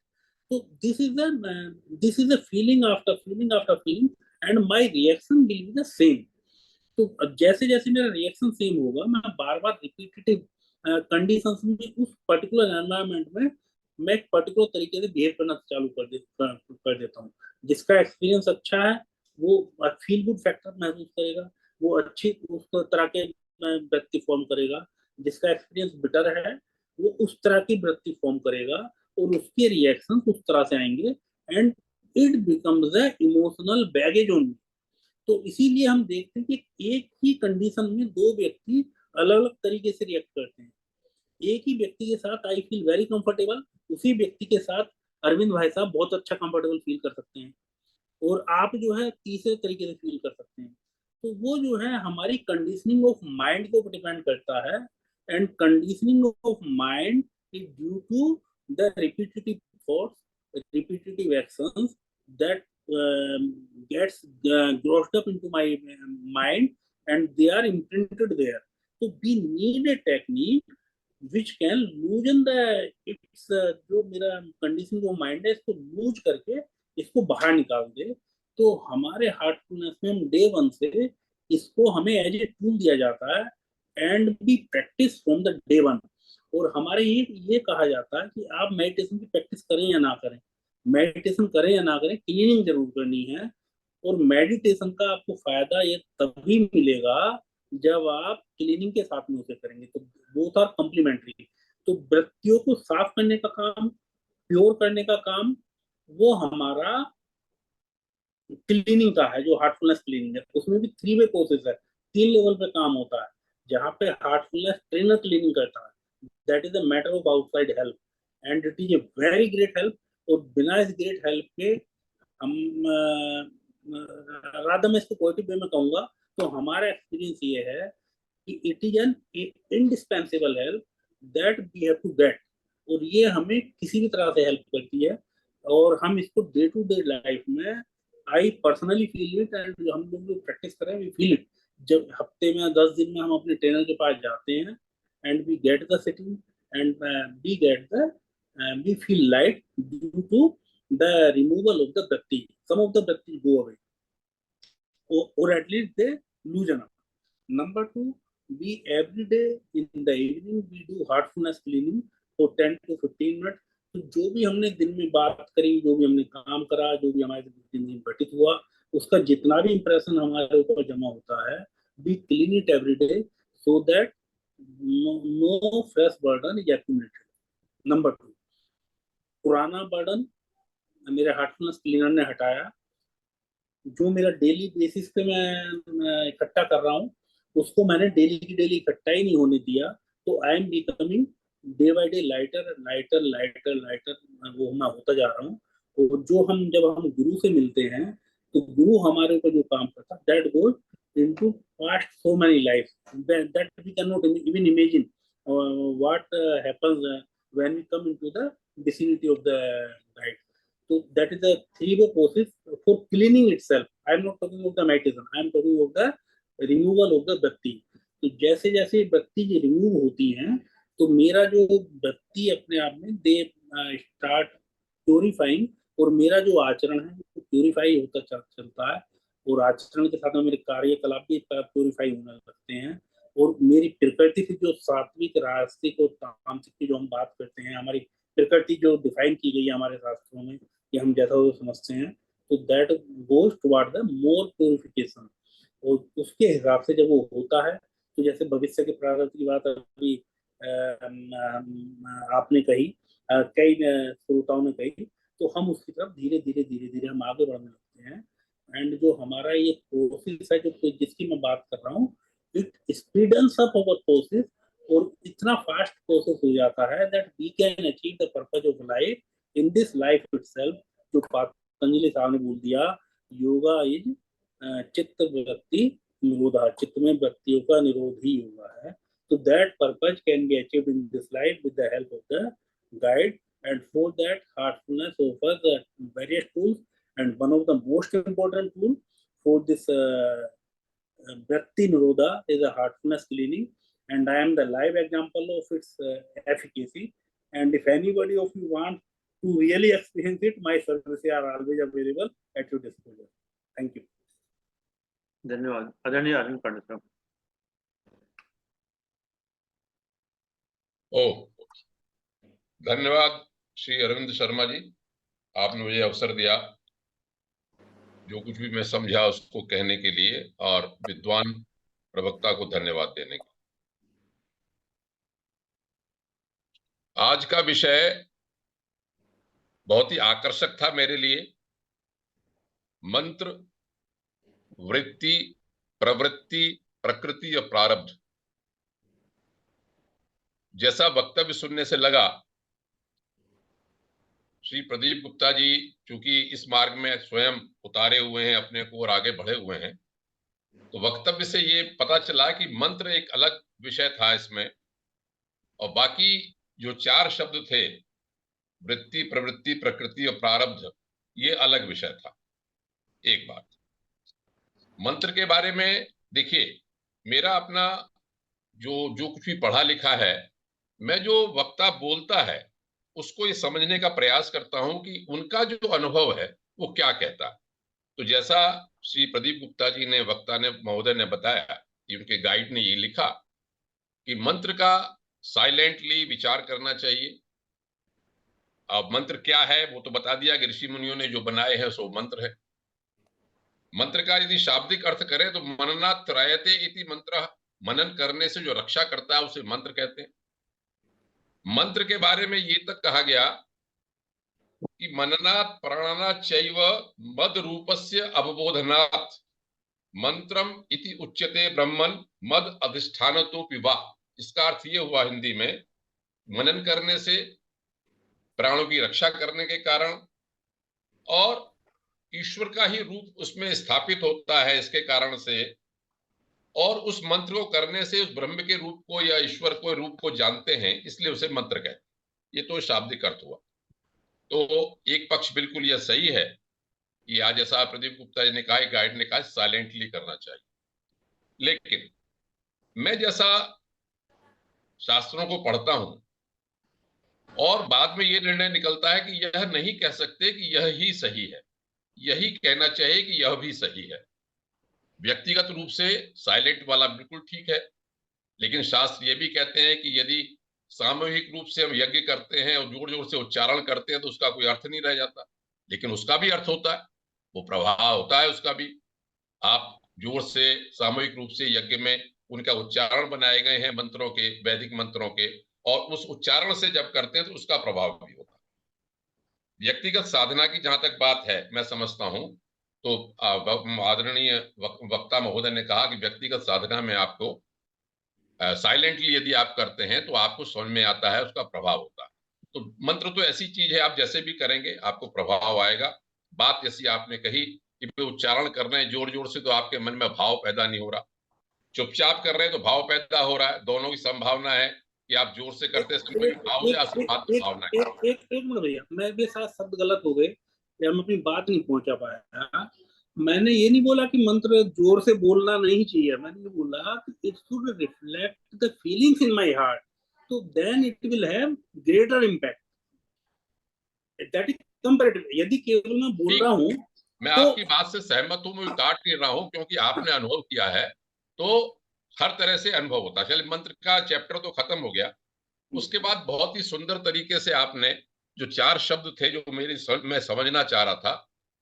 So this is the feeling after feeling after feeling, and my reaction will be the same. तो जैसे जैसे मेरा reaction same होगा, मैं बार बार repetitive conditions में उस particular environment में मैं एक पर्टिकुलर तरीके से बिहेव करना चालू कर देता हूँ. जिसका एक्सपीरियंस अच्छा है वो फील गुड फैक्टर महसूस करेगा, वो अच्छी उस तरह के व्यक्ति फॉर्म करेगा. जिसका एक्सपीरियंस बेटर है वो उस तरह की व्यक्ति फॉर्म करेगा, और उसके रिएक्शन उस तरह से आएंगे, and it becomes a emotional baggage only. तो इसीलिए हम देखते हैं कि एक ही कंडीशन में दो व्यक्ति अलग अलग तरीके से रिएक्ट करते हैं. एक ही व्यक्ति के साथ आई फील वेरी कंफर्टेबल, उसी व्यक्ति के साथ अरविंद भाई साहब बहुत अच्छा कंफर्टेबल फील कर सकते हैं, और आप जो है तीसरे तरीके से फील कर सकते हैं. तो वो जो है हमारी कंडीशनिंग ऑफ माइंड को डिपेंड करता है, and conditioning of mind is due to the repetitive thoughts, repetitive actions that gets grossed up into my mind, and they are imprinted there. So we need a technique which can loosen the its जो मेरा conditioning of mind है इसको loose करके इसको बाहर निकाल दे. तो हमारे हार्टफुलनेस में हम डे 1 से इसको हमें एज ए टूल दिया जाता है, and be practice from the day 1. और हमारे ये कहा जाता है कि आप मेडिटेशन की प्रैक्टिस करें या ना करें, मेडिटेशन करें या ना करें, क्लीनिंग जरूर करनी है. और मेडिटेशन का आपको फायदा ये तभी मिलेगा जब आप क्लीनिंग के साथ में उसे करेंगे. तो बोथ आर कॉम्प्लीमेंट्री. तो वृत्तियों को साफ करने का काम, प्योर करने का काम, वो हमारा क्लीनिंग का है, जो हार्टफुलनेस क्लीनिंग है. उसमें भी 3 वे प्रोसेस है, 3 लेवल पे काम होता है. जहाँ पे हार्टफुलनेस ट्रेनर क्लीनिंग करता है, that is a matter of outside help, and it is a very great help. और बिना इस ग्रेट हेल्प के हम राधा मैं इसको पॉजिटिव वे में कहूंगा तो हमारा एक्सपीरियंस ये है कि it is an indispensable help that we have to get, और ये हमें किसी भी तरह से हेल्प करती है, और हम इसको डे टू डे लाइफ में I personally feel it, and हम लोग जो प्रैक्टिस करें वी फील इट। जब हफ्ते में 10 दिन में हम अपने ट्रेनर के पास जाते हैं and we get the sitting and we get the we feel light due to the removal of the bhakti. Some of the bhakti go away, or at least they loosen up. Number two, we every day in the evening we do heartfulness cleaning for 10 to 15 minutes. तो जो भी हमने दिन में बात करी, जो भी हमने काम करा, जो भी हमारे दिन में घटित हुआ, उसका जितना भी इंप्रेशन हमारे ऊपर जमा होता है, we clean it every day so that no fresh burden is accumulated. Number two, पुराना बर्डन मेरे हार्टफुलनेस क्लीनर ने हटाया। जो मेरा डेली बेसिस पे मैं इकट्ठा कर रहा हूँ, उसको मैंने डेली की डेली इकट्ठा ही नहीं होने दिया। तो I am becoming day by day lighter lighter lighter lighter, वो मैं होता जा रहा हूँ। और जब हम गुरु से मिलते हैं, तो गुरु हमारे ऊपर जो काम करता है, that goes into past so many life that we can not even imagine what happens when we come into the vicinity of the guide. So that is the three-way process for cleaning itself. I am not talking of the meditation. I am talking of the removal of the bhakti. तो जैसे जैसे बत्ती remove होती हैं, तो मेरा जो बत्ती अपने आप में दे स्टार्ट प्योरीफाइंग, और मेरा जो आचरण है वो प्योरीफाई होता चलता है, और आचरण के साथ में मेरे कार्यकलाप भी प्योरीफाई होने लगते हैं। और मेरी प्रकृति से जो सात्विक राजसिक और तामसिक की जो हम बात करते हैं, हमारी प्रकृति जो डिफाइन की गई है हमारे शास्त्रों में कि हम जैसा वो समझते हैं, तो that goes toward the more purification. और उसके हिसाब से जब वो होता है, तो जैसे भविष्य के प्रारब्ध की बात अभी आपने कही, कई श्रोताओं ने कही, तो हम उसकी तरफ धीरे धीरे धीरे धीरे हम आगे बढ़ने लगते हैं। एंड जो हमारा ये प्रोसेस है, जो जिसकी मैं बात कर रहा हूँ, it speedens up our process, और इतना फास्ट प्रोसेस हो जाता है that we can achieve the purpose of life in this life itself. जो पतंजलि साहब ने बोल दिया, योगा इज चित्त वृत्ति निरोधा, चित्त में वृत्तियों का निरोध ही योगा है। तो that purpose can be achieved in this life with the help of the guide, and for that heartfulness offers the various tools, and one of the most important tool for this vritti nirodha is a heartfulness cleaning, and I am the live example of its efficacy. And if anybody of you want to really experience it, my services are always available at your disposal. Thank you. धन्यवाद। आदरणीय अरविंद पांडे साहब। धन्यवाद श्री अरविंद शर्मा जी, आपने मुझे अवसर दिया जो कुछ भी मैं समझा उसको कहने के लिए, और विद्वान प्रवक्ता को धन्यवाद देने के। आज का विषय बहुत ही आकर्षक था मेरे लिए। मंत्र, वृत्ति, प्रवृत्ति, प्रकृति और प्रारब्ध। जैसा वक्तव्य सुनने से लगा, श्री प्रदीप गुप्ता जी चूंकि इस मार्ग में स्वयं उतारे हुए हैं अपने को और आगे बढ़े हुए हैं, तो वक्तव्य से ये पता चला कि मंत्र एक अलग विषय था इसमें, और बाकी जो 4 शब्द थे, वृत्ति, प्रवृत्ति, प्रकृति और प्रारब्ध, ये अलग विषय था। एक बात मंत्र के बारे में, देखिए मेरा अपना जो कुछ भी पढ़ा लिखा है, मैं जो वक्ता बोलता है उसको ये समझने का प्रयास करता हूं कि उनका जो अनुभव है वो क्या कहता है। तो जैसा श्री प्रदीप गुप्ता जी ने, वक्ता ने, महोदय ने बताया कि उनके गाइड ने ये लिखा कि मंत्र का साइलेंटली विचार करना चाहिए। अब मंत्र क्या है वो तो बता दिया कि ऋषि मुनियों ने जो बनाए हैं सो मंत्र है। मंत्र का यदि शाब्दिक अर्थ करें तो मननात् त्रयते इति मंत्र, मनन करने से जो रक्षा करता है उसे मंत्र कहते हैं। मंत्र के बारे में ये तक कहा गया कि मननात् प्राणानात् चैव मद रूपस्य अवबोधनात् मंत्रम इति उच्यते ब्रह्मन् मद अधिष्ठानतो पिबा। इसका अर्थ ये हुआ हिंदी में, मनन करने से, प्राणों की रक्षा करने के कारण, और ईश्वर का ही रूप उसमें स्थापित होता है इसके कारण से, और उस मंत्र को करने से उस ब्रह्म के रूप को या ईश्वर को रूप को जानते हैं, इसलिए उसे मंत्र कहते हैं। ये तो शाब्दिक अर्थ हुआ। तो एक पक्ष बिल्कुल यह सही है कि आज जैसा प्रदीप गुप्ता जी ने कहा, गाइड ने कहा, साइलेंटली करना चाहिए। लेकिन मैं जैसा शास्त्रों को पढ़ता हूं और बाद में यह निर्णय निकलता है कि यह नहीं कह सकते कि यह ही सही है, यही कहना चाहिए कि यह भी सही है। व्यक्तिगत रूप से साइलेंट वाला बिल्कुल ठीक है, लेकिन शास्त्र ये भी कहते हैं कि यदि सामूहिक रूप से हम यज्ञ करते हैं और जोर जोर से उच्चारण करते हैं तो उसका कोई अर्थ नहीं रह जाता, लेकिन उसका भी अर्थ होता है, वो प्रभाव होता है उसका भी। आप जोर से सामूहिक रूप से यज्ञ में उनका उच्चारण बनाए गए हैं मंत्रों के, वैदिक मंत्रों के, और उस उच्चारण से जब करते हैं तो उसका प्रभाव भी होता है। व्यक्तिगत साधना की जहां तक बात है, मैं समझता हूं तो आदरणीय वक्ता महोदय ने कहा कि व्यक्तिगत साधना में आपको साइलेंटली यदि आप करते हैं तो आपको समझ में आता है, उसका प्रभाव होता है। तो मंत्र तो ऐसी चीज है, आप जैसे भी करेंगे आपको प्रभाव आएगा। बात जैसी आपने कही कि उच्चारण कर रहे हैं जोर जोर से तो आपके मन में भाव पैदा नहीं हो रहा, चुपचाप कर रहे हैं तो भाव पैदा हो रहा है। दोनों की संभावना है कि आप जोर से करते समय भी भाव या भावना है। एक मिनट भैया, मैं भी साथ शब्द गलत हो गए या मैं अपनी बात नहीं पहुंचा पाया। मैंने ये नहीं बोला कि मंत्र जोर से बोलना नहीं चाहिए, मैंने ये बोला कि it should reflect the feelings in my heart, तो then it will have greater impact, that is comparative. यदि केवल मैं बोल रहा हूं, मैं तो आपकी बात से सहमत हूं, मैं काट नहीं रहा हूं क्योंकि आपने अनुभव किया है, तो हर तरह से अनुभव होता है। चलिए मंत्र का चैप्टर तो खत्म हो गया, उसके बाद बहुत ही सुंदर तरीके से आपने जो 4 शब्द थे जो मैं समझना चाह रहा था,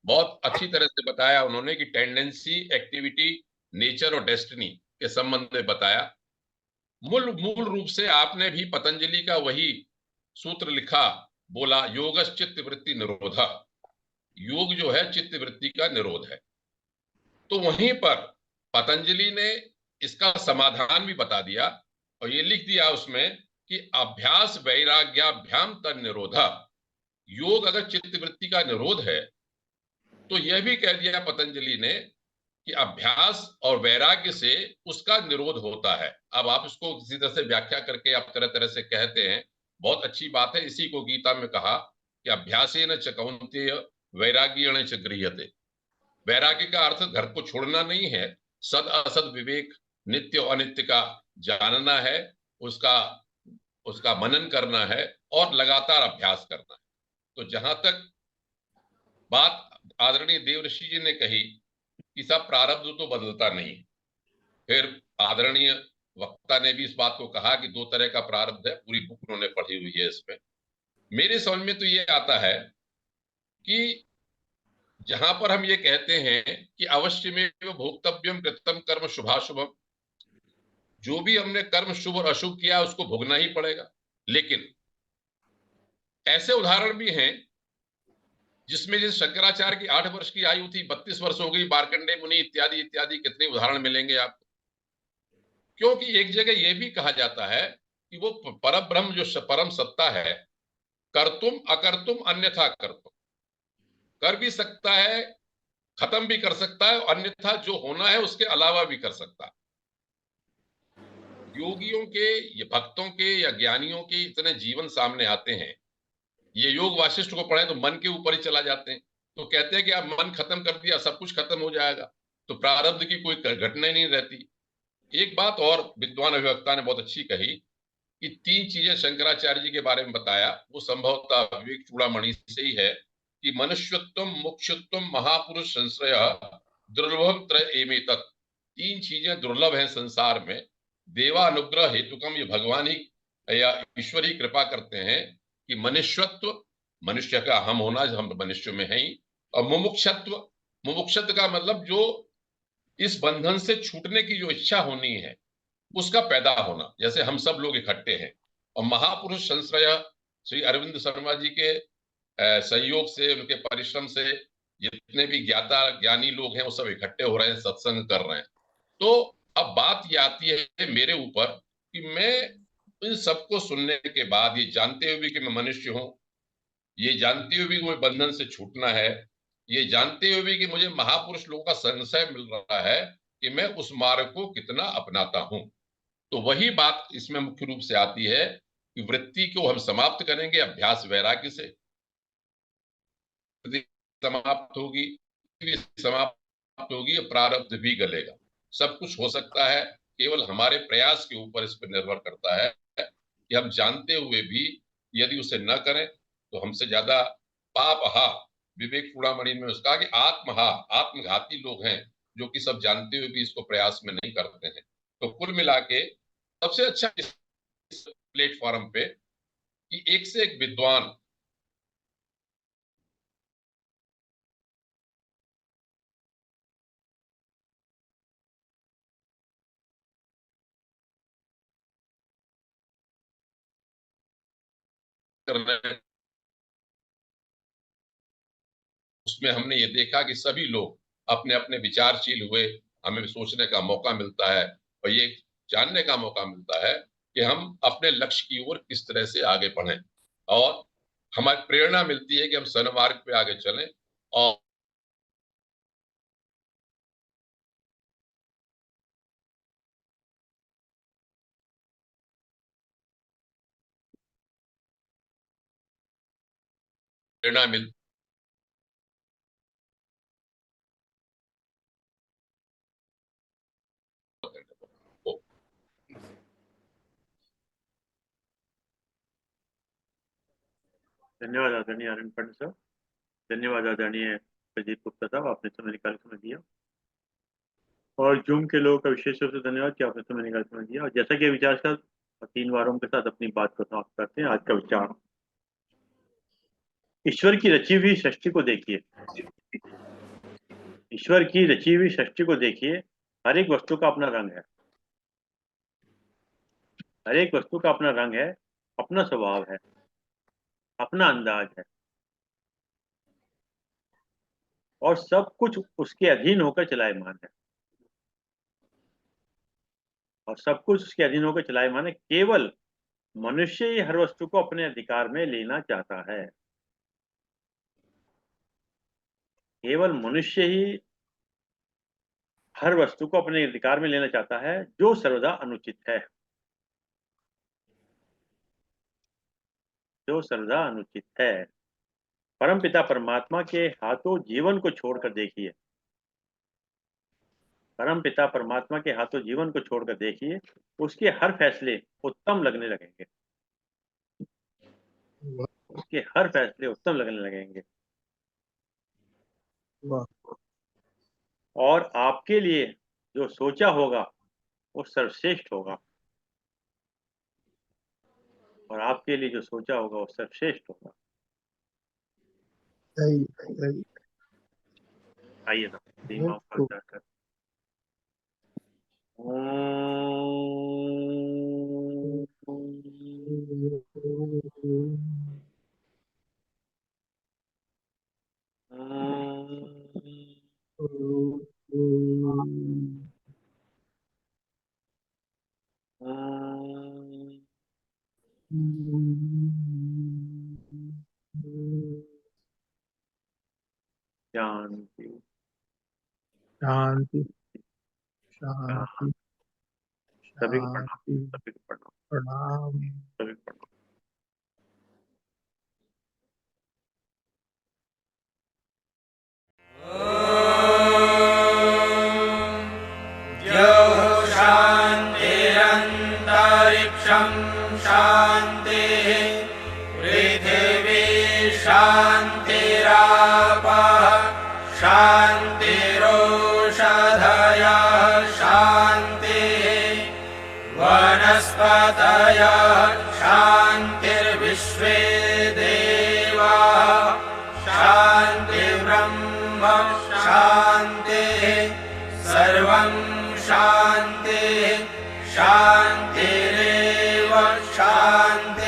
बहुत अच्छी तरह से बताया उन्होंने कि टेंडेंसी, एक्टिविटी, नेचर और डेस्टिनी के संबंध में बताया। मूल रूप से आपने भी पतंजलि का वही सूत्र लिखा, बोला योगश्च चित्त वृत्ति निरोधा, योग जो है चित्त वृत्ति का निरोध है। तो वहीं पर पतंजलि ने इसका समाधान भी बता दिया और ये लिख दिया उसमें कि अभ्यास वैराग्याभ्याम तद निरोधा। योग अगर चित्त वृत्ति का निरोध है तो यह भी कह दिया पतंजलि ने कि अभ्यास और वैराग्य से उसका निरोध होता है। अब आप इसको किसी तरह से व्याख्या करके आप तरह तरह से कहते हैं, बहुत अच्छी बात है। इसी को गीता में कहा कि अभ्यासेन च कौन्तेय वैराग्येण च गृह्यते। वैराग्य का अर्थ घर को छोड़ना नहीं है, सद असद विवेक, नित्य अनित्य का जानना है, उसका मनन करना है और लगातार अभ्यास करना है। तो जहां तक बात आदरणीय देवऋषि जी ने कही कि सब प्रारब्ध तो बदलता नहीं, फिर आदरणीय वक्ता ने भी इस बात को कहा कि 2 तरह का प्रारब्ध है, पूरी बुक उन्होंने पढ़ी हुई है इसमें। मेरे समझ में तो ये आता है कि जहां पर हम ये कहते हैं कि अवश्य में भोक्तव्यम कृतम कर्म शुभाशुभम, जो भी हमने कर्म शुभ और अशुभ किया उसको भोगना ही पड़ेगा। लेकिन ऐसे उदाहरण भी हैं जिसमें जैसे शंकराचार्य की 8 वर्ष की आयु थी, 32 वर्ष हो गई, मार्कंडेय मुनि इत्यादि इत्यादि कितने उदाहरण मिलेंगे आपको। क्योंकि एक जगह यह भी कहा जाता है कि वो परम ब्रह्म जो परम सत्ता है, कर्तुम अकर्तुम अन्यथा कर्तुम, कर भी सकता है, खत्म भी कर सकता है, अन्यथा जो होना है उसके अलावा भी कर सकता है। योगियों के या भक्तों के या ज्ञानियों के इतने जीवन सामने आते हैं, ये योग वाशिष्ठ को पढ़े तो मन के ऊपर ही चला जाते हैं, तो कहते हैं कि आप मन खत्म कर दिया सब कुछ खत्म हो जाएगा, तो प्रारब्ध की कोई घटना ही नहीं रहती। एक बात और विद्वान अभिवक्ता ने बहुत अच्छी कही कि 3 चीजें शंकराचार्य जी के बारे में बताया, वो संभवतः विवेक चूड़ामणि से ही है कि मनुष्यत्व, मुक्षुत्व, महापुरुष संश्रय, दुर्लभम त्रय एमेतत्। 3 चीजें दुर्लभ हैं संसार में, देवानुग्रह हेतुकम, ये भगवान ही या ईश्वर ही कृपा करते हैं कि मनुष्यत्व, मनुष्य का हम होना, हम मनुष्य में हैं ही, और मुमुक्षत्व, मुमुक्षत्व का मतलब जो इस बंधन से छूटने की जो इच्छा होनी है उसका पैदा होना, जैसे हम सब लोग इकट्ठे हैं। और महापुरुष संश्रय, श्री अरविंद शर्मा जी के सहयोग से, उनके परिश्रम से जितने भी ज्ञाता ज्ञानी लोग हैं वो सब इकट्ठे हो रहे हैं, सत्संग कर रहे हैं। तो अब बात ये आती है मेरे ऊपर कि मैं इन सबको सुनने के बाद, ये जानते हुए भी कि मैं मनुष्य हूं, ये जानते हुए भी कोई बंधन से छूटना है, ये जानते हुए भी कि मुझे महापुरुष लोगों का संशय मिल रहा है कि मैं उस मार्ग को कितना अपनाता हूं। तो वही बात इसमें मुख्य रूप से आती है कि वृत्ति को हम समाप्त करेंगे अभ्यास वैराग्य से, समाप्त होगी, समाप्त होगी, प्रारब्ध भी गलेगा। सब कुछ हो सकता है, केवल हमारे प्रयास के ऊपर इस पर निर्भर करता है कि हम जानते हुए भी यदि उसे न करें तो हमसे ज्यादा पापहा, विवेक चूड़ामणि में उसका कि आत्महा, आत्मघाती लोग हैं जो कि सब जानते हुए भी इसको प्रयास में नहीं करते हैं। तो कुल मिला के सबसे अच्छा इस प्लेटफॉर्म पे कि एक से एक विद्वान कर रहे हैं, उसमें हमने ये देखा कि सभी लोग अपने अपने विचारशील हुए, हमें सोचने का मौका मिलता है और ये जानने का मौका मिलता है कि हम अपने लक्ष्य की ओर किस तरह से आगे बढ़ें, और हमारी प्रेरणा मिलती है कि हम सन्मार्ग पे आगे चलें और प्रेरणा मिलती है। धन्यवाद आदरणीय आनंद पंडित साहब, धन्यवाद आदरणीय प्रदीप गुप्ता साहब, आपने समय निकाल समय दिया। और जूम के लोगों का विशेष रूप से धन्यवाद कि आपने समय निकाल समय दिया। और जैसा कि विचार साहब 3 वारों के साथ अपनी बात को समाप्त करते हैं, आज का विचार, ईश्वर की रची हुई सृष्टि को देखिए, ईश्वर की रची हुई सृष्टि को देखिए। हर एक वस्तु का अपना रंग है, हर एक वस्तु का अपना रंग है, अपना स्वभाव है, अपना अंदाज है, और सब कुछ उसके अधीन होकर चलायमान है, और सब कुछ उसके अधीन होकर चलायमान है। केवल मनुष्य ही हर वस्तु को अपने अधिकार में लेना चाहता है, केवल मनुष्य ही हर वस्तु को अपने अधिकार में लेना चाहता है, जो सर्वदा अनुचित है, जो सर्वदा अनुचित है। परमपिता परमात्मा के हाथों जीवन को छोड़कर देखिए, परमपिता परमात्मा के हाथों जीवन को छोड़कर देखिए, उसके हर फैसले उत्तम लगने लगेंगे, उसके हर फैसले उत्तम लगने लगेंगे, और आपके लिए जो सोचा होगा वो सर्वश्रेष्ठ होगा, और आपके लिए जो सोचा होगा वो सर्वश्रेष्ठ होगा। आइए ना सीमा पर जाकर शांति शांति शांति सभी को प्रणाम, सभी को प्रणाम, प्रणाम। सभी को प्रणाम। शान्तिरन्तरिक्षं शान्तिः पृथिवी शान्तिरापः शान्तिरोषधयः शान्तिः वनस्पतयः शान्तिर्विश्वे देवाः शान्तिर्ब्रह्म शान्तिः सर्वं शान्तिः शान्तिरेव शान्तिः।